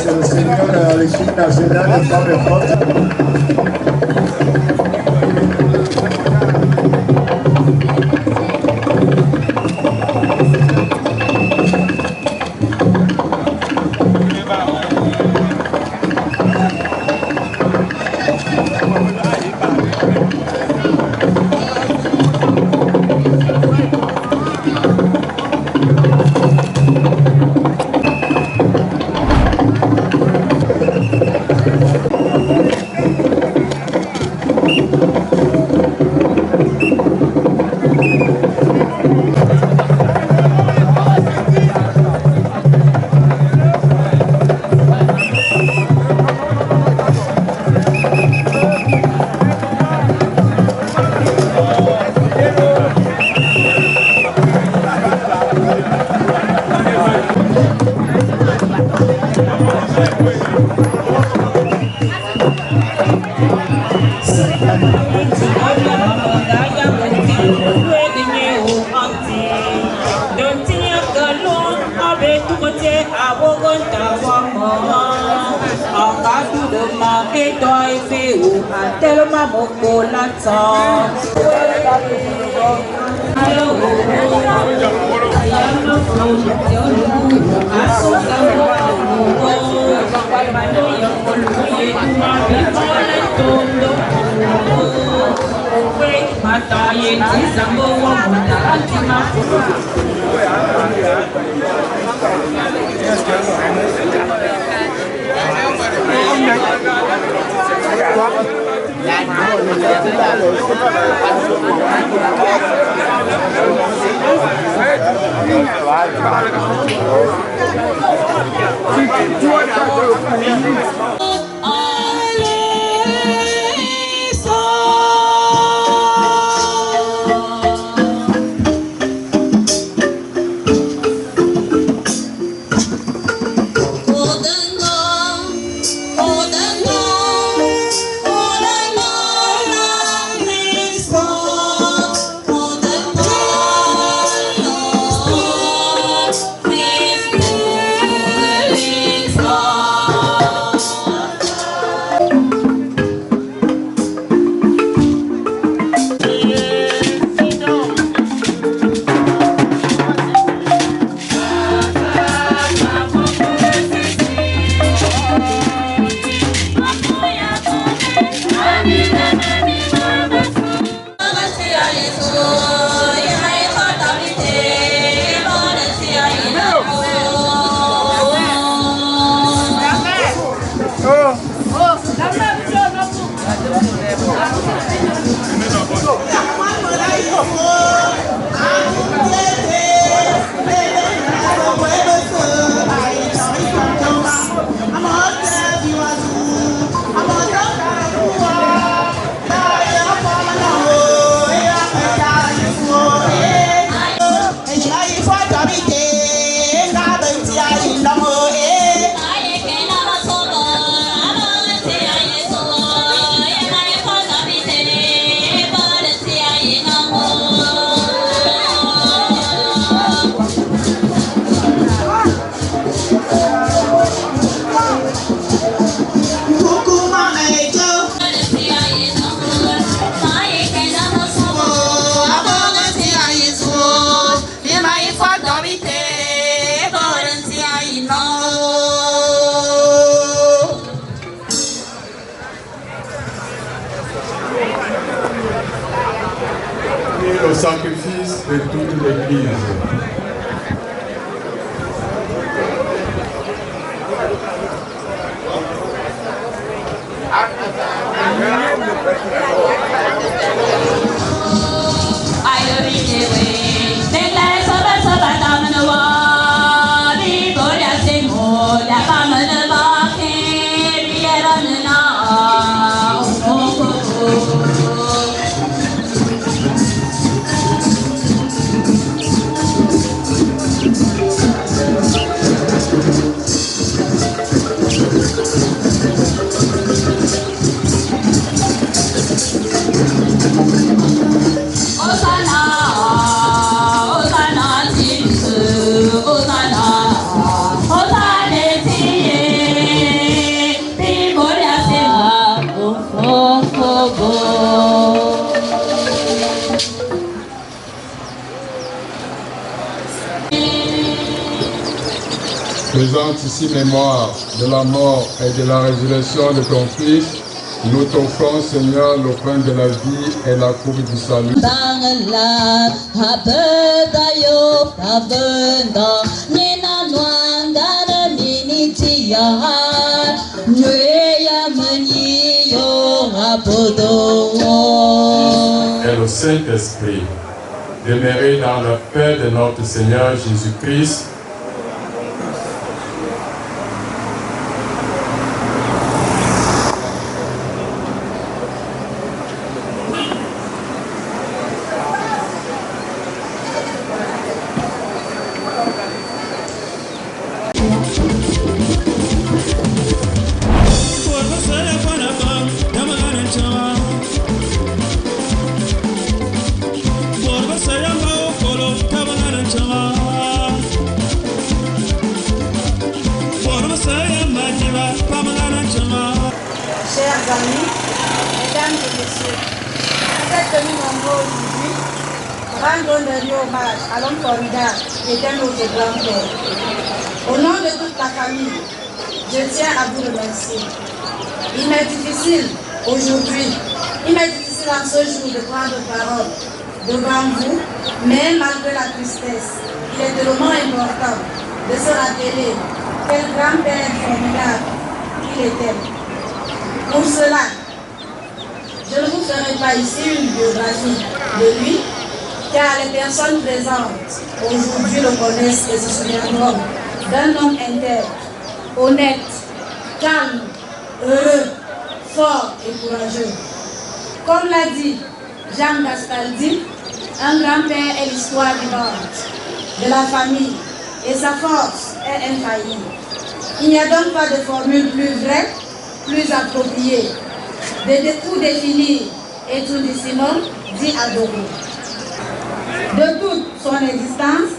el señor Alexis Nacional de Pablo Fox. Tellement beaucoup l'attend. le sacrifice de toute l'Église. Présente ici mémoire de la mort et de la résurrection de ton Fils, nous t'offrons, Seigneur, l'offrande de la vie et la coupe du salut. Et le Saint-Esprit, demeurer dans la paix de notre Seigneur Jésus-Christ, Chers amis, mesdames et messieurs, vous êtes venus nombreux aujourd'hui rendre un dernier hommage à l'homme formidable qui était notre grand-père. Au nom de toute la famille, je tiens à vous remercier. Il m'est difficile aujourd'hui, il m'est difficile en ce jour de prendre parole devant vous, mais malgré la tristesse, il est tellement important de se rappeler quel grand-père formidable il était. Pour cela, je ne vous ferai pas ici une biographie de lui, car les personnes présentes aujourd'hui le connaissent et se souviendront d'un homme intègre, honnête, calme, heureux, fort et courageux. Comme l'a dit Jean Gastaldi, un grand-père est l'histoire vivante de la famille et sa force est infaillible. Il n'y a donc pas de formule plus vraie, plus appropriée de tout définir et tout dissimum, dit Adoro. De toute son existence,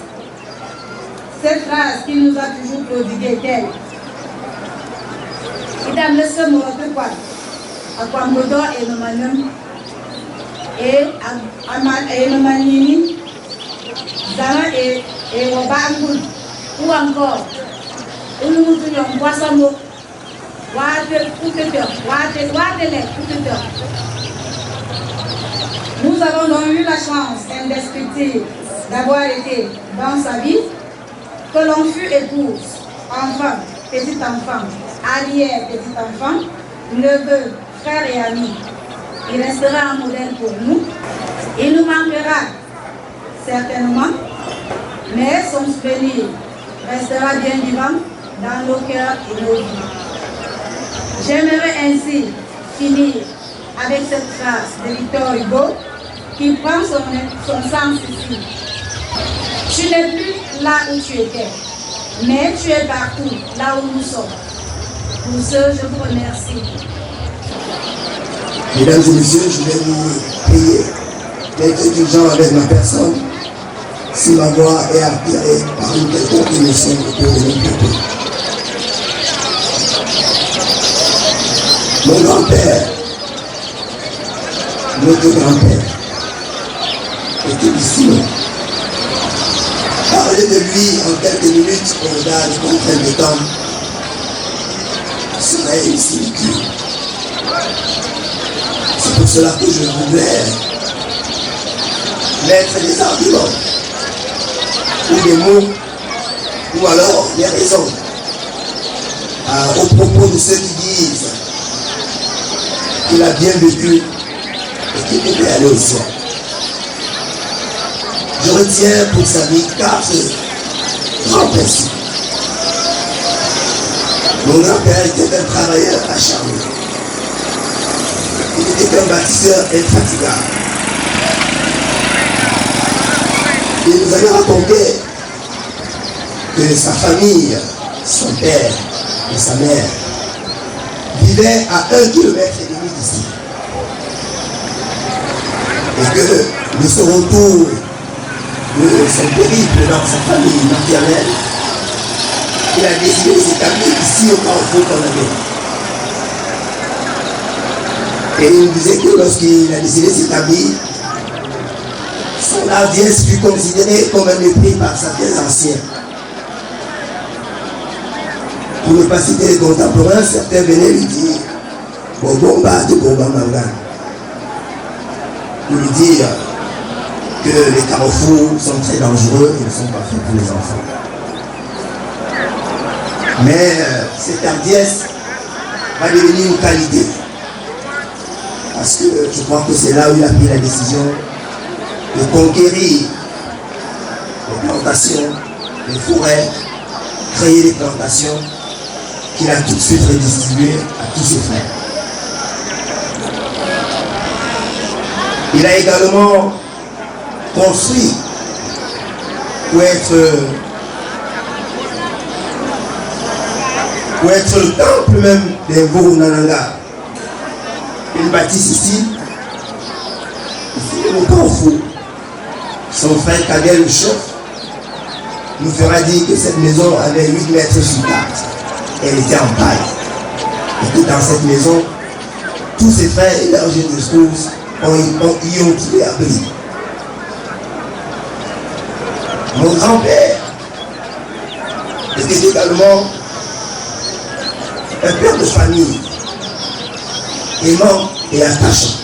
cette phrase qu'il nous a toujours prodiguée est telle. Idam lese morote kwa akwamodo enomanum enomanini zama wabangul ou encore ulumutu yon boisamo nous avons donc eu la chance indescriptible d'avoir été dans sa vie, que l'on fut épouse, enfant, petit enfant, arrière petit enfant, neveu, frère et ami. Il restera un modèle pour nous. Il nous manquera certainement, mais son souvenir restera bien vivant dans nos cœurs et nos vies. J'aimerais ainsi finir avec cette phrase de Victor Hugo qui prend son sens ici. Tu n'es plus là où tu étais, mais tu es partout là où nous sommes. Pour ce, je vous remercie. Mesdames et messieurs, je vais vous prier d'être indulgents avec ma personne si ma voix est appelée par une quelconque émotion de mon côté. Mon grand-père, notre grand-père, était ici. Parler de lui en quelques minutes au-delà de contraintes de temps serait inutile. C'est pour cela que je voudrais mettre des arguments, ou des mots, ou alors des raisons au propos de ceux qui disent qu'il a bien vécu et qu'il devait aller au ciel. Je retiens pour sa vie 4 grands principes. Mon grand-père était un travailleur acharné. Il était un bâtisseur infatigable. Il nous avait raconté que sa famille, son père et sa mère vivaient à 1,5 km d'ici. Et que de ce retour de son périple dans sa famille maternelle, il a décidé de s'établir ici au Carrefour Canadien. Et il nous disait que lorsqu'il a décidé de s'établir, son hardiesse fut considérée comme un mépris par certains anciens. Pour ne pas citer les contemporains, certains venaient lui dire Bobomba de Bobamanga. Pour lui dire que les carrefours sont très dangereux et ne sont pas faits pour les enfants. Mais cette hardiesse va devenir une qualité. Parce que je crois que c'est là où il a pris la décision de conquérir les plantations, les forêts, créer des plantations qu'il a tout de suite redistribuées à tous ses frères. Il a également construit pour être le temple même des Vorunananga. Une bâtisse ici au Carrefour. Son frère Kadel le chef nous fera dire que cette maison avait 8 mètres sur 4. Elle était en paille. Et que dans cette maison, tous ses frères et leurs jeunes épouses y ont trouvé abri. Mon grand-père était également un père de famille, aimant et attachant.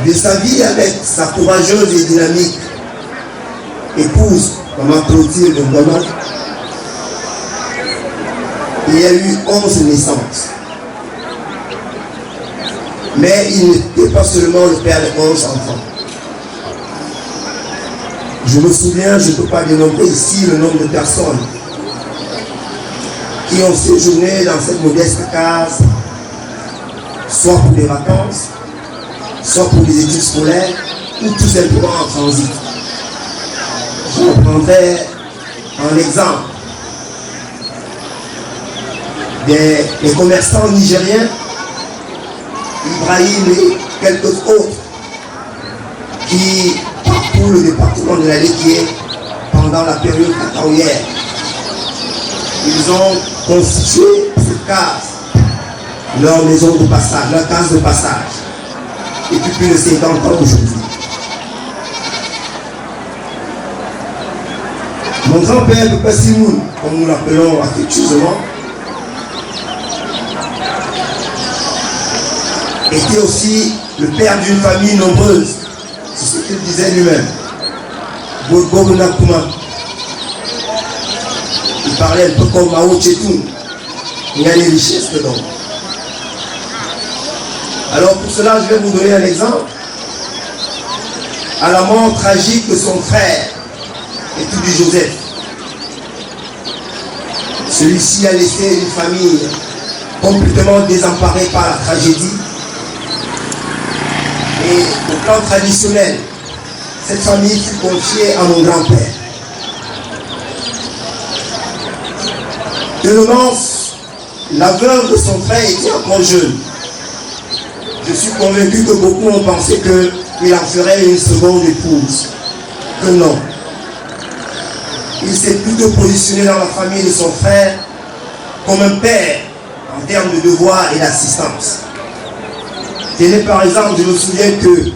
De sa vie avec sa courageuse et dynamique épouse, maman Clotilde Ngono, il y a eu 11 naissances. Mais il n'était pas seulement le père de 11 enfants. Je me souviens, je ne peux pas dénombrer ici le nombre de personnes qui ont séjourné dans cette modeste case, soit pour des vacances, soit pour des études scolaires, ou tout simplement en transit. Je prendrai en exemple des commerçants nigériens, Ibrahim et quelques autres, qui parcourent le département de la Léquier pendant la période cacaoyère. Ils ont constitué cette case, leur maison de passage, leur case de passage, depuis plus de 50 ans aujourd'hui. Mon grand-père, Papa Simoun, comme nous l'appelons affectueusement, était aussi le père d'une famille nombreuse. C'est ce qu'il disait lui-même. Il parlait un peu comme Mao Tse-tung. Il y a des richesses dedans. Alors pour cela, je vais vous donner un exemple. À la mort tragique de son frère, Étude Joseph, celui-ci a laissé une famille complètement désemparée par la tragédie. Et au plan traditionnel, cette famille fut confiée à mon grand-père. Tellement la veuve de son frère était encore jeune. Je suis convaincu que beaucoup ont pensé qu'il en ferait une seconde épouse. Que non. Il s'est plutôt positionné dans la famille de son frère comme un père en termes de devoir et d'assistance. Tenez par exemple, je me souviens que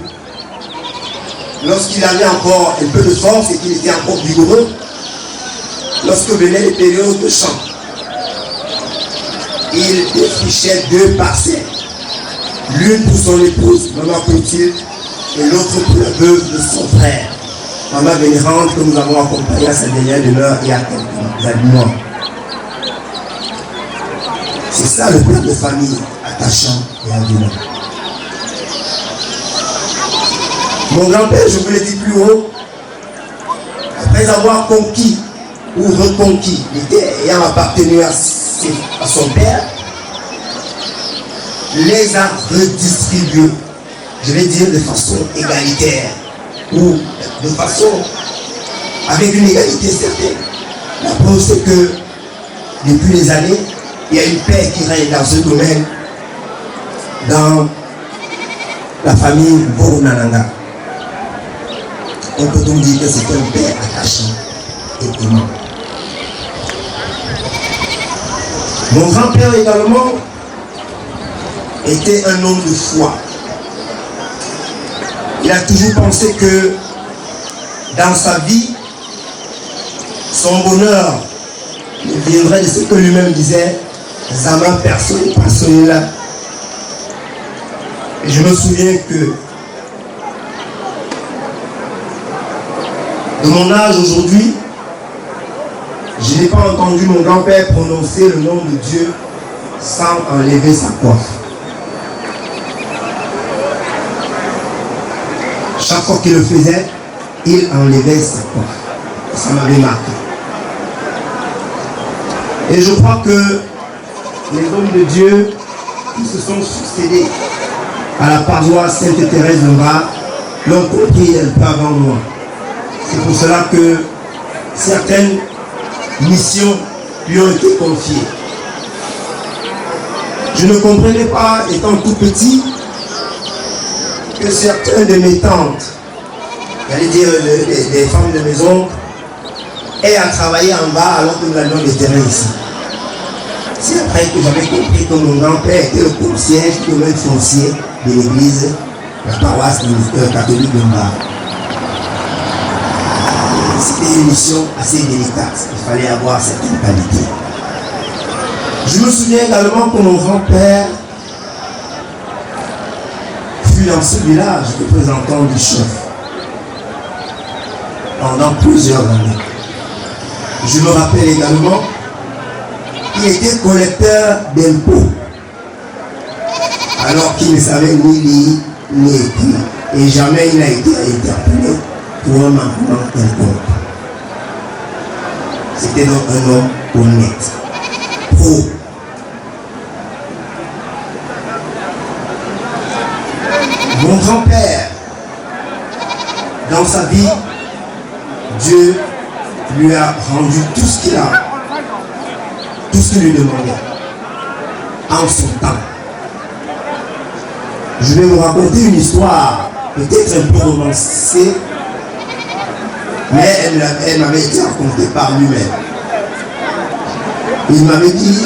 lorsqu'il avait encore un peu de force et qu'il était encore vigoureux, lorsque venaient les périodes de chant, il défrichait 2 parcelles, l'une pour son épouse, maman Clotilde, et l'autre pour la veuve de son frère. Maman vénérante que nous avons accompagnée à sa dernière demeure il y a quelques mois. C'est ça le père de famille, attachant et avenant. Mon grand-père, je vous l'ai dit plus haut, après avoir conquis ou reconquis les terres ayant appartenu à son père, les a redistribués, je vais dire de façon égalitaire ou de façon avec une égalité certaine. La preuve c'est que depuis des années, il y a une paix qui règne dans ce domaine, dans la famille Borunananga. On peut donc dire que c'est un père attachant et aimant. Mon grand-père également était un homme de foi. Il a toujours pensé que dans sa vie, son bonheur viendrait de ce que lui-même disait, Zaman personnel. Et je me souviens que de mon âge aujourd'hui, je n'ai pas entendu mon grand-père prononcer le nom de Dieu sans enlever sa coiffe. Chaque fois qu'il le faisait, il enlevait sa coiffe. Ça m'avait marqué. Et je crois que les hommes de Dieu qui se sont succédés à la paroisse Sainte-Thérèse de Mba l'ont compris un peu avant moi. C'est pour cela que certaines missions lui ont été confiées. Je ne comprenais pas, étant tout petit, que certains de mes tantes, j'allais dire des femmes de maison, aient à travailler en bas alors que nous avions des terrains ici. C'est après que j'avais compris que mon grand-père était le concierge du domaine foncier de l'église, la paroisse catholique de Mba. C'était une mission assez délicate. Il fallait avoir certaines qualités. Je me souviens également que mon grand-père fut dans ce village représentant du chef pendant plusieurs années. Je me rappelle également qu'il était collecteur d'impôts alors qu'il ne savait ni lire ni écrire. Et jamais il n'a été interpellé pour un manquement quelconque. C'était donc un homme honnête, pro. Mon grand-père, dans sa vie, Dieu lui a rendu tout ce qu'il a, tout ce qu'il lui demandait, en son temps. Je vais vous raconter une histoire, peut-être un peu romancée, mais elle m'avait été racontée par lui-même. Il m'avait dit,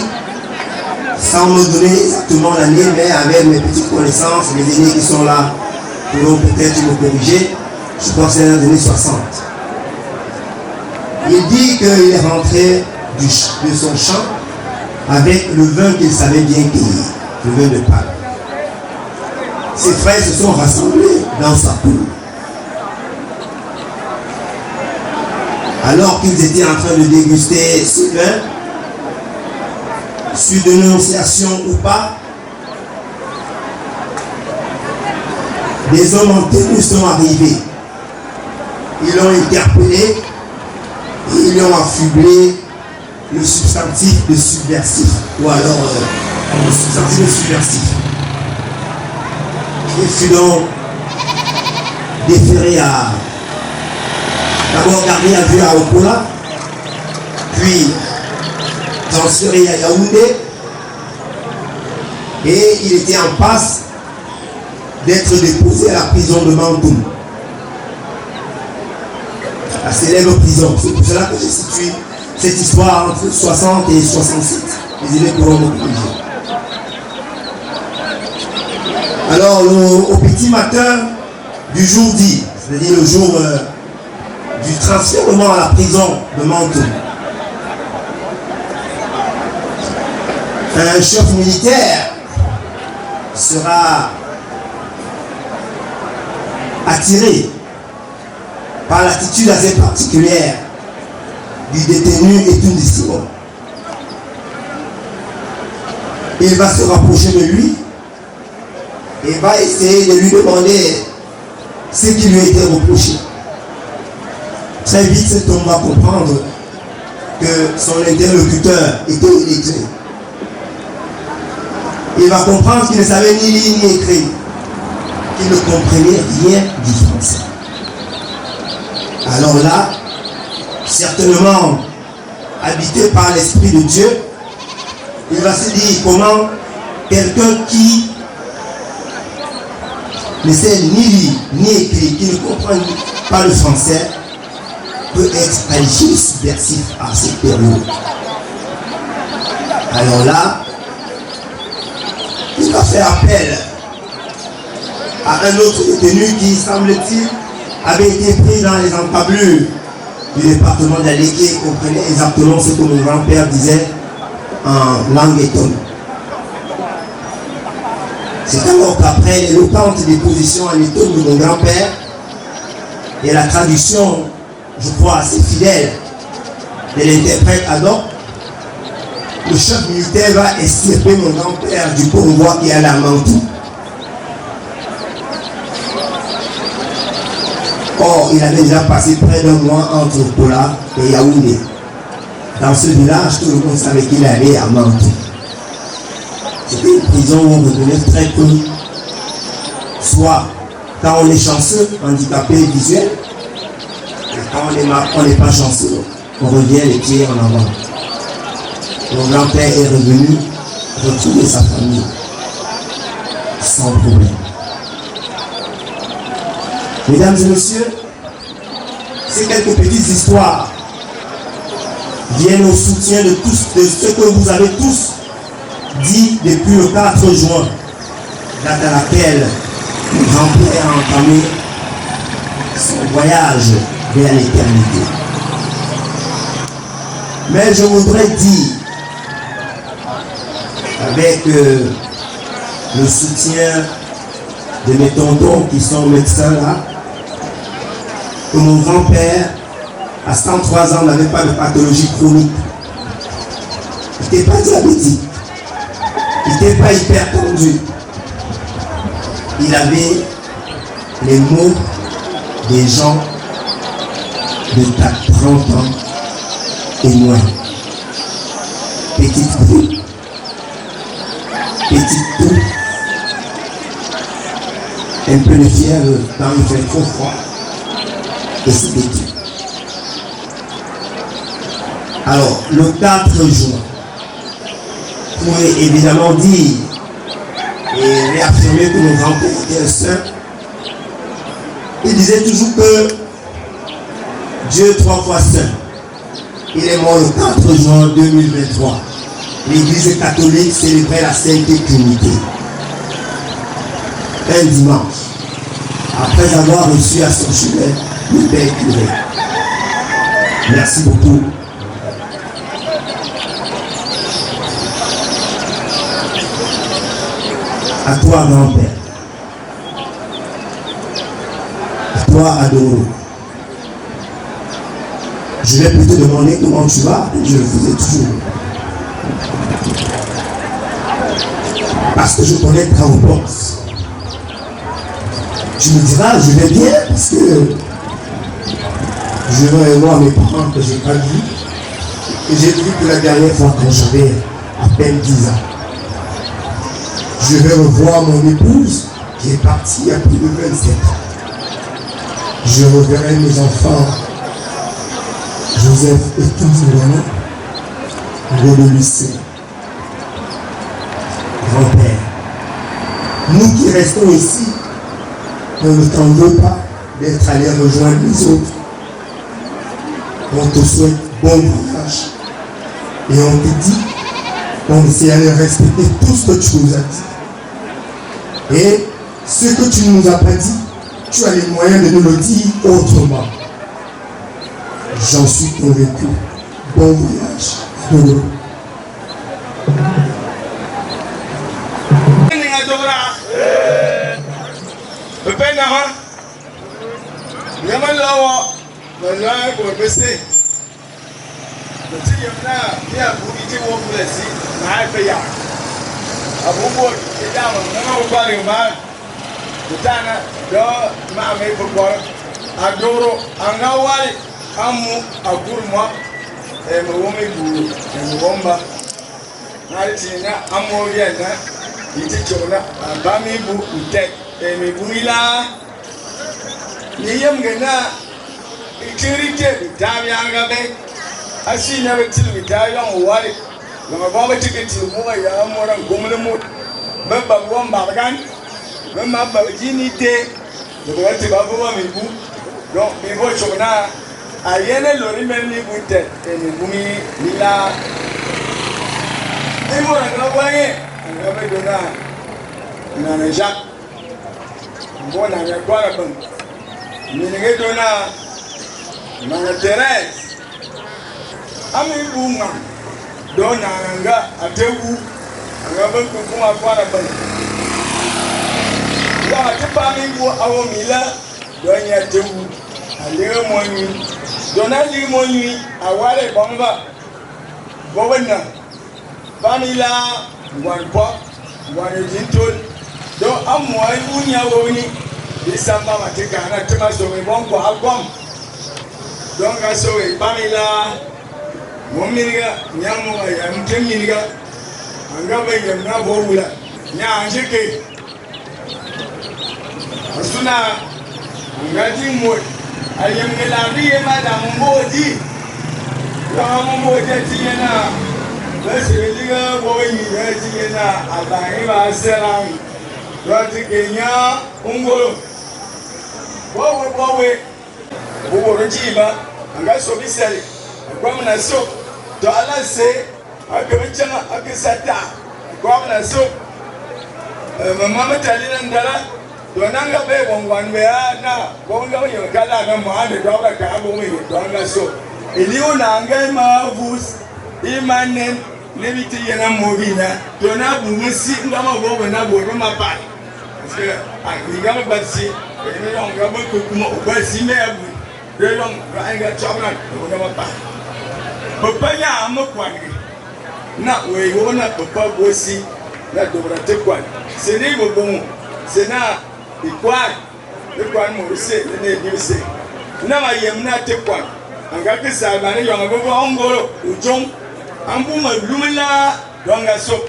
sans me donner exactement l'année, mais avec mes petites connaissances, les aînés qui sont là pourront peut-être me corriger, je crois que c'est dans les années 60. Il dit qu'il est rentré de son champ avec le vin qu'il savait bien cueillir, le vin de Pâques. Ses frères se sont rassemblés dans sa cour. Alors qu'ils étaient en train de déguster ce vin, sur dénonciation ou pas, des hommes en tenue sont arrivés. Ils l'ont interpellé et ils lui ont affublé le substantif de subversif, ou alors le substantif de subversif. Il fut donc déféré à d'abord gardé à vue à Opola, puis transféré à Yaoundé, et il était en passe d'être déposé à la prison de Mantoum, la célèbre prison. C'est pour cela que j'ai situé cette histoire entre 60 et 67. Les élèves pourront me corriger. Alors, au petit matin du jour dit, c'est-à-dire le jour du transfèrement à la prison de Mantoum, un chef militaire sera attiré par l'attitude assez particulière du détenu Etundi Simon. Il va se rapprocher de lui et va essayer de lui demander ce qui lui a été reproché. Très vite, cet homme va comprendre que son interlocuteur était illettré. Il va comprendre qu'il ne savait ni lire ni écrire, qu'il ne comprenait rien du français. Alors là, certainement habité par l'Esprit de Dieu, il va se dire comment quelqu'un qui ne sait ni lire ni écrire, qui ne comprend pas le français, peut être qualifié de subversif à cette période. Alors là, il va faire appel à un autre détenu qui, semble-t-il, avait été pris dans les encablures du département d'Aléké et comprenait exactement ce que mon grand-père disait en langue étonne. C'est alors qu'après l'éloquente déposition en étonne de mon grand-père et la traduction, je crois, assez fidèle de l'interprète Adam, le chef militaire va extirper mon grand-père du convoi qui est à Mantou. Or, il avait déjà passé près d'un mois entre Pola et Yaoundé. Dans ce village, tout le monde savait qu'il allait à Mantou. C'était une prison où on revenait très peu. Soit quand on est chanceux, handicapé visuel, et quand on n'est pas chanceux, on revient les pieds en avant. Mon grand-père est revenu retrouver sa famille sans problème. Mesdames et messieurs, ces quelques petites histoires viennent au soutien de tous, de ce que vous avez tous dit depuis le 4 juin, date à laquelle mon grand-père a entamé son voyage vers l'éternité. Mais je voudrais dire, avec le soutien de mes tontons qui sont médecins là, que mon grand-père, à 103 ans, n'avait pas de pathologie chronique. Il n'était pas diabétique. Il n'était pas hypertendu. Il avait les mots des gens de 30 ans et moins. Petite grippe, petite toux, un peu de fièvre quand il fait trop froid. Et c'était tout. Alors, le 4 juin, vous pouvez évidemment dire et réaffirmer que mon grand-père était un saint. Il disait toujours que Dieu 3 fois saint. Il est mort le 4 juin 2023. L'Église catholique célébrait la Sainte Trinité. Un dimanche, après avoir reçu à son chevet le Père curé. Merci beaucoup. À toi, grand-père. À toi, Adoro. Je vais plus te demander comment tu vas, et je le faisais toujours. Parce que je connais ta réponse. Tu me diras, je vais bien, parce que je vais voir mes parents que je n'ai pas vus. Et j'ai vu que la dernière fois quand j'avais à peine 10 ans. Je vais revoir mon épouse qui est partie il y a plus de 27 ans. Je reverrai mes enfants, Joseph et Touzouana, Gros de lycée. Grand-père, nous qui restons ici, on ne t'en veut pas d'être allé rejoindre les autres. On te souhaite bon voyage. Et on te dit qu'on essaie de respecter tout ce que tu nous as dit. Et ce que tu ne nous as pas dit, tu as les moyens de nous le dire autrement. J'en suis convaincu. Bon voyage. Heureux. Yama lawa, wala ko bese. Mutum yana ya buɗe ji wa bulasi na haifa ya. Abubuwa ke dama na mabukwari ma mutane da ma'amai bukwari a doro an ga wari an mu a gurma mawomai buru da mawomba na riti na amoriya na iti kyau a ba mi bu ntek mai buila ni yam gana ikirite ta mi an gabe asi na betil mi ta yon wari lama ba ba tikiti mu ga ya mora gomle mu ba ba won ba gan ba ma ba jini te do ba ti ba ba mi bu do mi bo chona ayene lori men ni bu te ni bu mi la e mora ga waye ga be do na na ja mo na ya kwa ba ni ne do na Teresa ami bunga dona nga atewu nga banku kuma kwana ban wa tipa mi bu awo mila donya tewu ale moni dona li moni awale bamba bobana famila wan pop wan jintol do amwa unya woni bisamba matika na tema so me bonko agom donc aso e famila Mominiga, Yamuga, Yamtemiga, and Gabay Yamnabula, Yanjike. Asuna, Gatim wood. I am Galabi, Madame Modi. Rambo Tiana. Let's really boy, Tiana, Abaiva Seram. Ratikenya, Ungo. Bowe, Borajiba, and that's what we said. Gwamna so to Allah say akabincin akisata gwamna so mama talin ndara to nan ga bai gwangwan be na gwanga yo kala ga mu ande do ga ka abu mi to anga so iliu na ngai ma bus imanen nebiti yana movina to na bu musi ngama go na go ma pa parce que ni ga ba si ni on ga ba ko kuma ba si me abu de long ga ga chabra go ma pa papa ya amakwani na we wona papa gosi na dobra tekwan se ne bobo se na ikwan mo se ne bi se na ma yem na tekwan anga ke sa ba ne yo bobo ongoro ujon ambu ma lumla donga so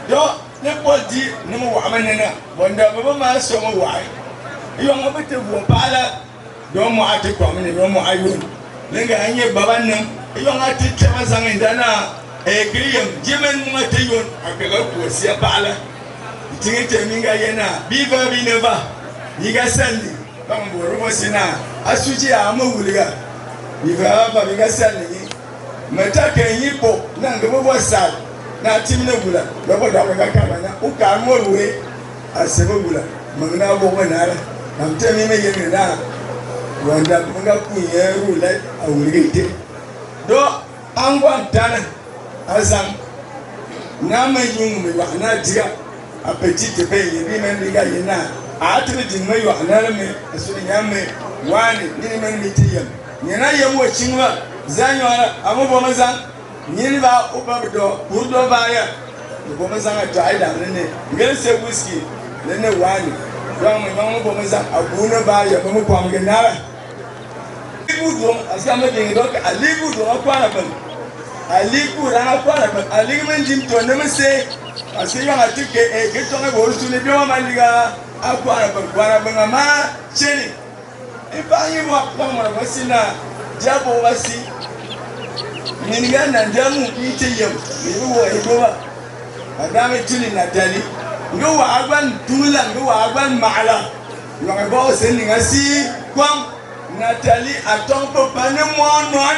do ne podi ne mo wa manena bonda bobo ma so mo wa yo ngabete bu pala do mo atekwan ne do mo ayun lenga anye baban nan yon ati tema zanga ndana griyam jemen ma tayon akaga ko sia bala tinga teminga yena biva bineva yiga sandi bambo robo sina asuji ama wuliga biva ba biga sandi mata kan yipo nan gaba bo sal na timna bula robo da ka kamana u ka mo ruwe asebe bula magna bo manara nam temi me yene na wanda munga kunye rula awurite do angwan tana azam na mayung me wa na diga a petite pe yi men diga yina a atre din me wa na me asuri nyame wani ni men mitiyam ni na yemo chinwa zanyo amubo mazan ni ba ubabdo burdo baya bo mazan a taida ne ngel se whisky ne wani don me bo mazan abuna baya mo ko am genara Libudon, asama dingi donc alibudon akwana ban. Alibu rana akwana ban. Aligmen jim to ne mse. Asiyo atike e getonga bo sune biwa maliga akwana ban kwana ban ma cheni. Ifanyi mo akwana basina jabo wasi. Ninga na jamu itiyem. Niwo idowa. Adame tuli natali. Ngo agban tula, ngo agban mala. Ngo bo seni ngasi kwam Nathalie attend papa ne moi non.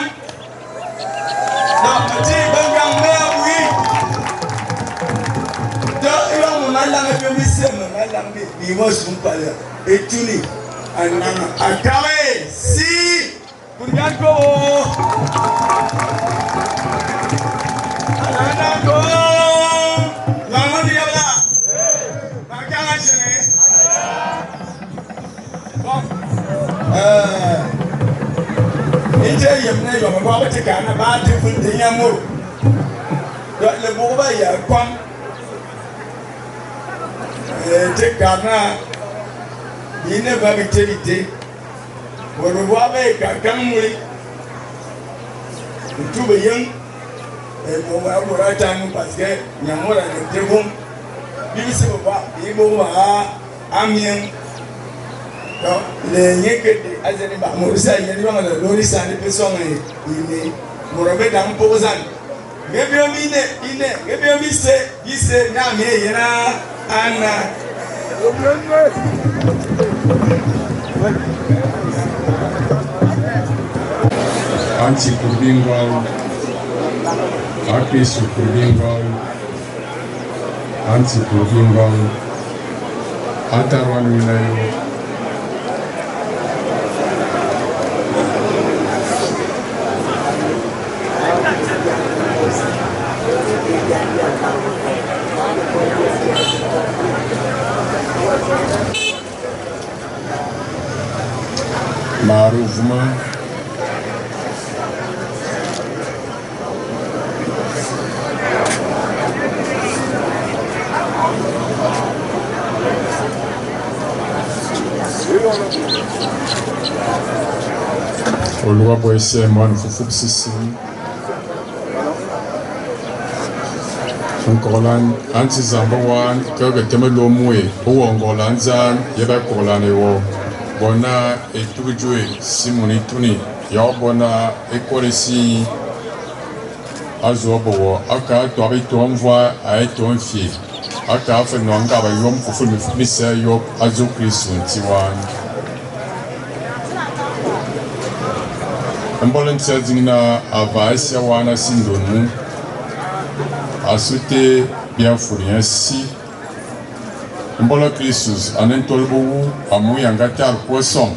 Donc petit banga mère oui. Donc il va me malangue bien monsieur me malangue. Il va se parler. Et tu ni anana akare si kunyango. Anana Maman dit là. Bon. Ije yemne yo mo ba ti kana ba ti fun de yamuru. Do le bo ba ya kwam. Te kana ine ba bi te bite. Wo bo ba ka kan muri. Tu be yang bo ba bo ra ta nu parce que nyamura de te bon. Bi se ba bi bo ba amien. Donc, les gens qui ont été Morisa, il y a des gens qui ont été des personnes qui ont été dans le posant. Mais bien, Marouvement Oluwa boise mwana fufu sisi Ngolan anti zamba wan kaga temelo mwe o ngolan zan yeba kolan ewo bona etujue simoni tuni ya bona ekoresi azobo aka to abi to envoie a to enfier aka fa no anga ba yom fufu mi se yo azu kristo tiwan ambolen tsadina avasia wana sindonu asute bien fourien si mbolo Christus anentolbo amu yanga tar poisson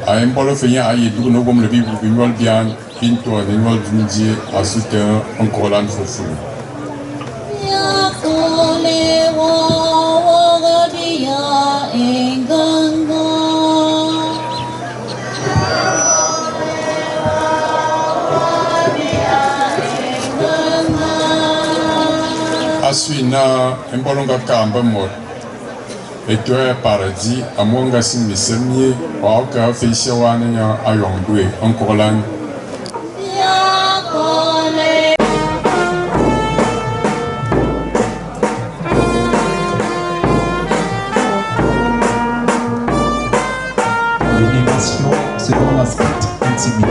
a mbolo fenya ayi du no gom le bibu binyol bien pinto ne nyol dunji asute encore lan fofu ya kole wo gadia enganga Asuina mbolonga kamba mot etoya paradis amonga simisemie waka feisha wana ya ayongwe onkolan L'élévation selon l'aspect intimité.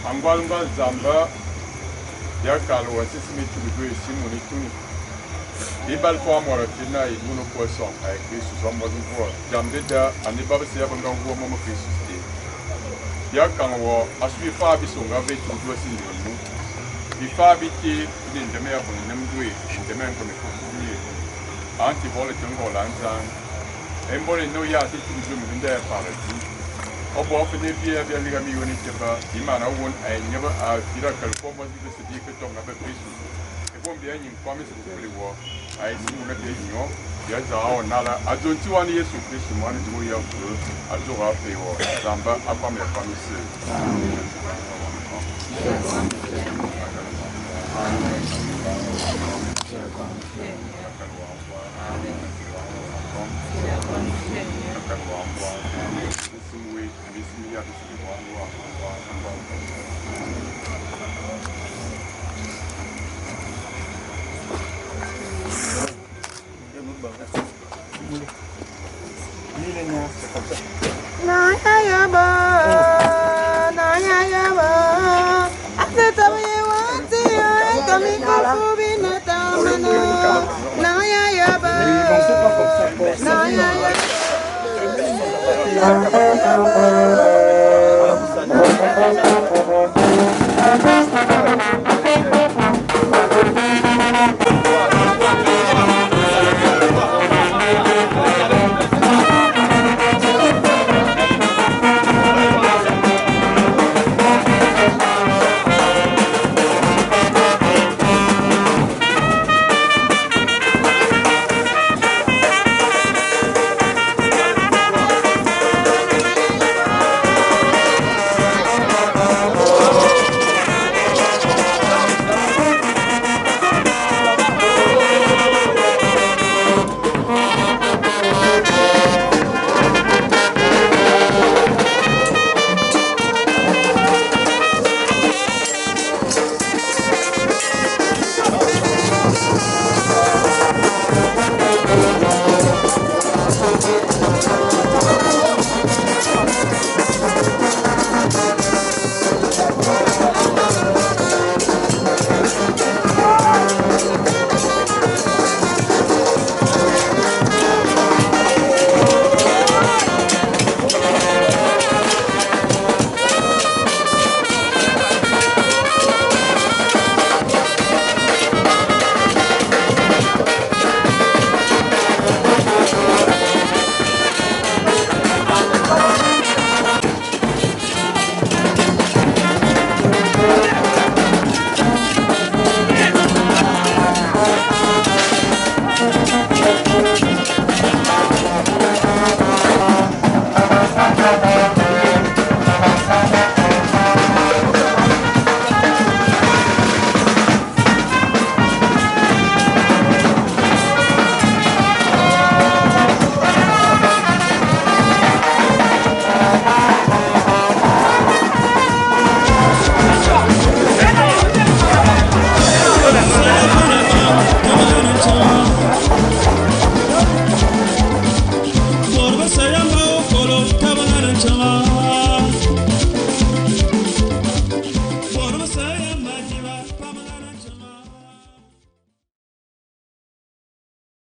Angwalunga Zamba, Yakalwa, Sismi to be Simoni Tuni. Ibal Farmer, Tina, Ibuno Poisson, I Chris somebody for Jambeda, and the Baba Seven Woman Christus Day. Yakanwa, as we far be so ngave to do us in the room. The far be in the mayor from the Namdui, in the man from the Costume. Auntie Volaton or Lanzan, and Bolly no yard to do in their party. Opo often if you have a ligami unit, Imana won't I never have Tiracal Formas because the deep tongue of a Christmas. It won't be any promise of the war. I see you know, yes, our Nala. I don't 2 years to Christmas, 1 year old. I do have a war. Zamba, upon your promise. No,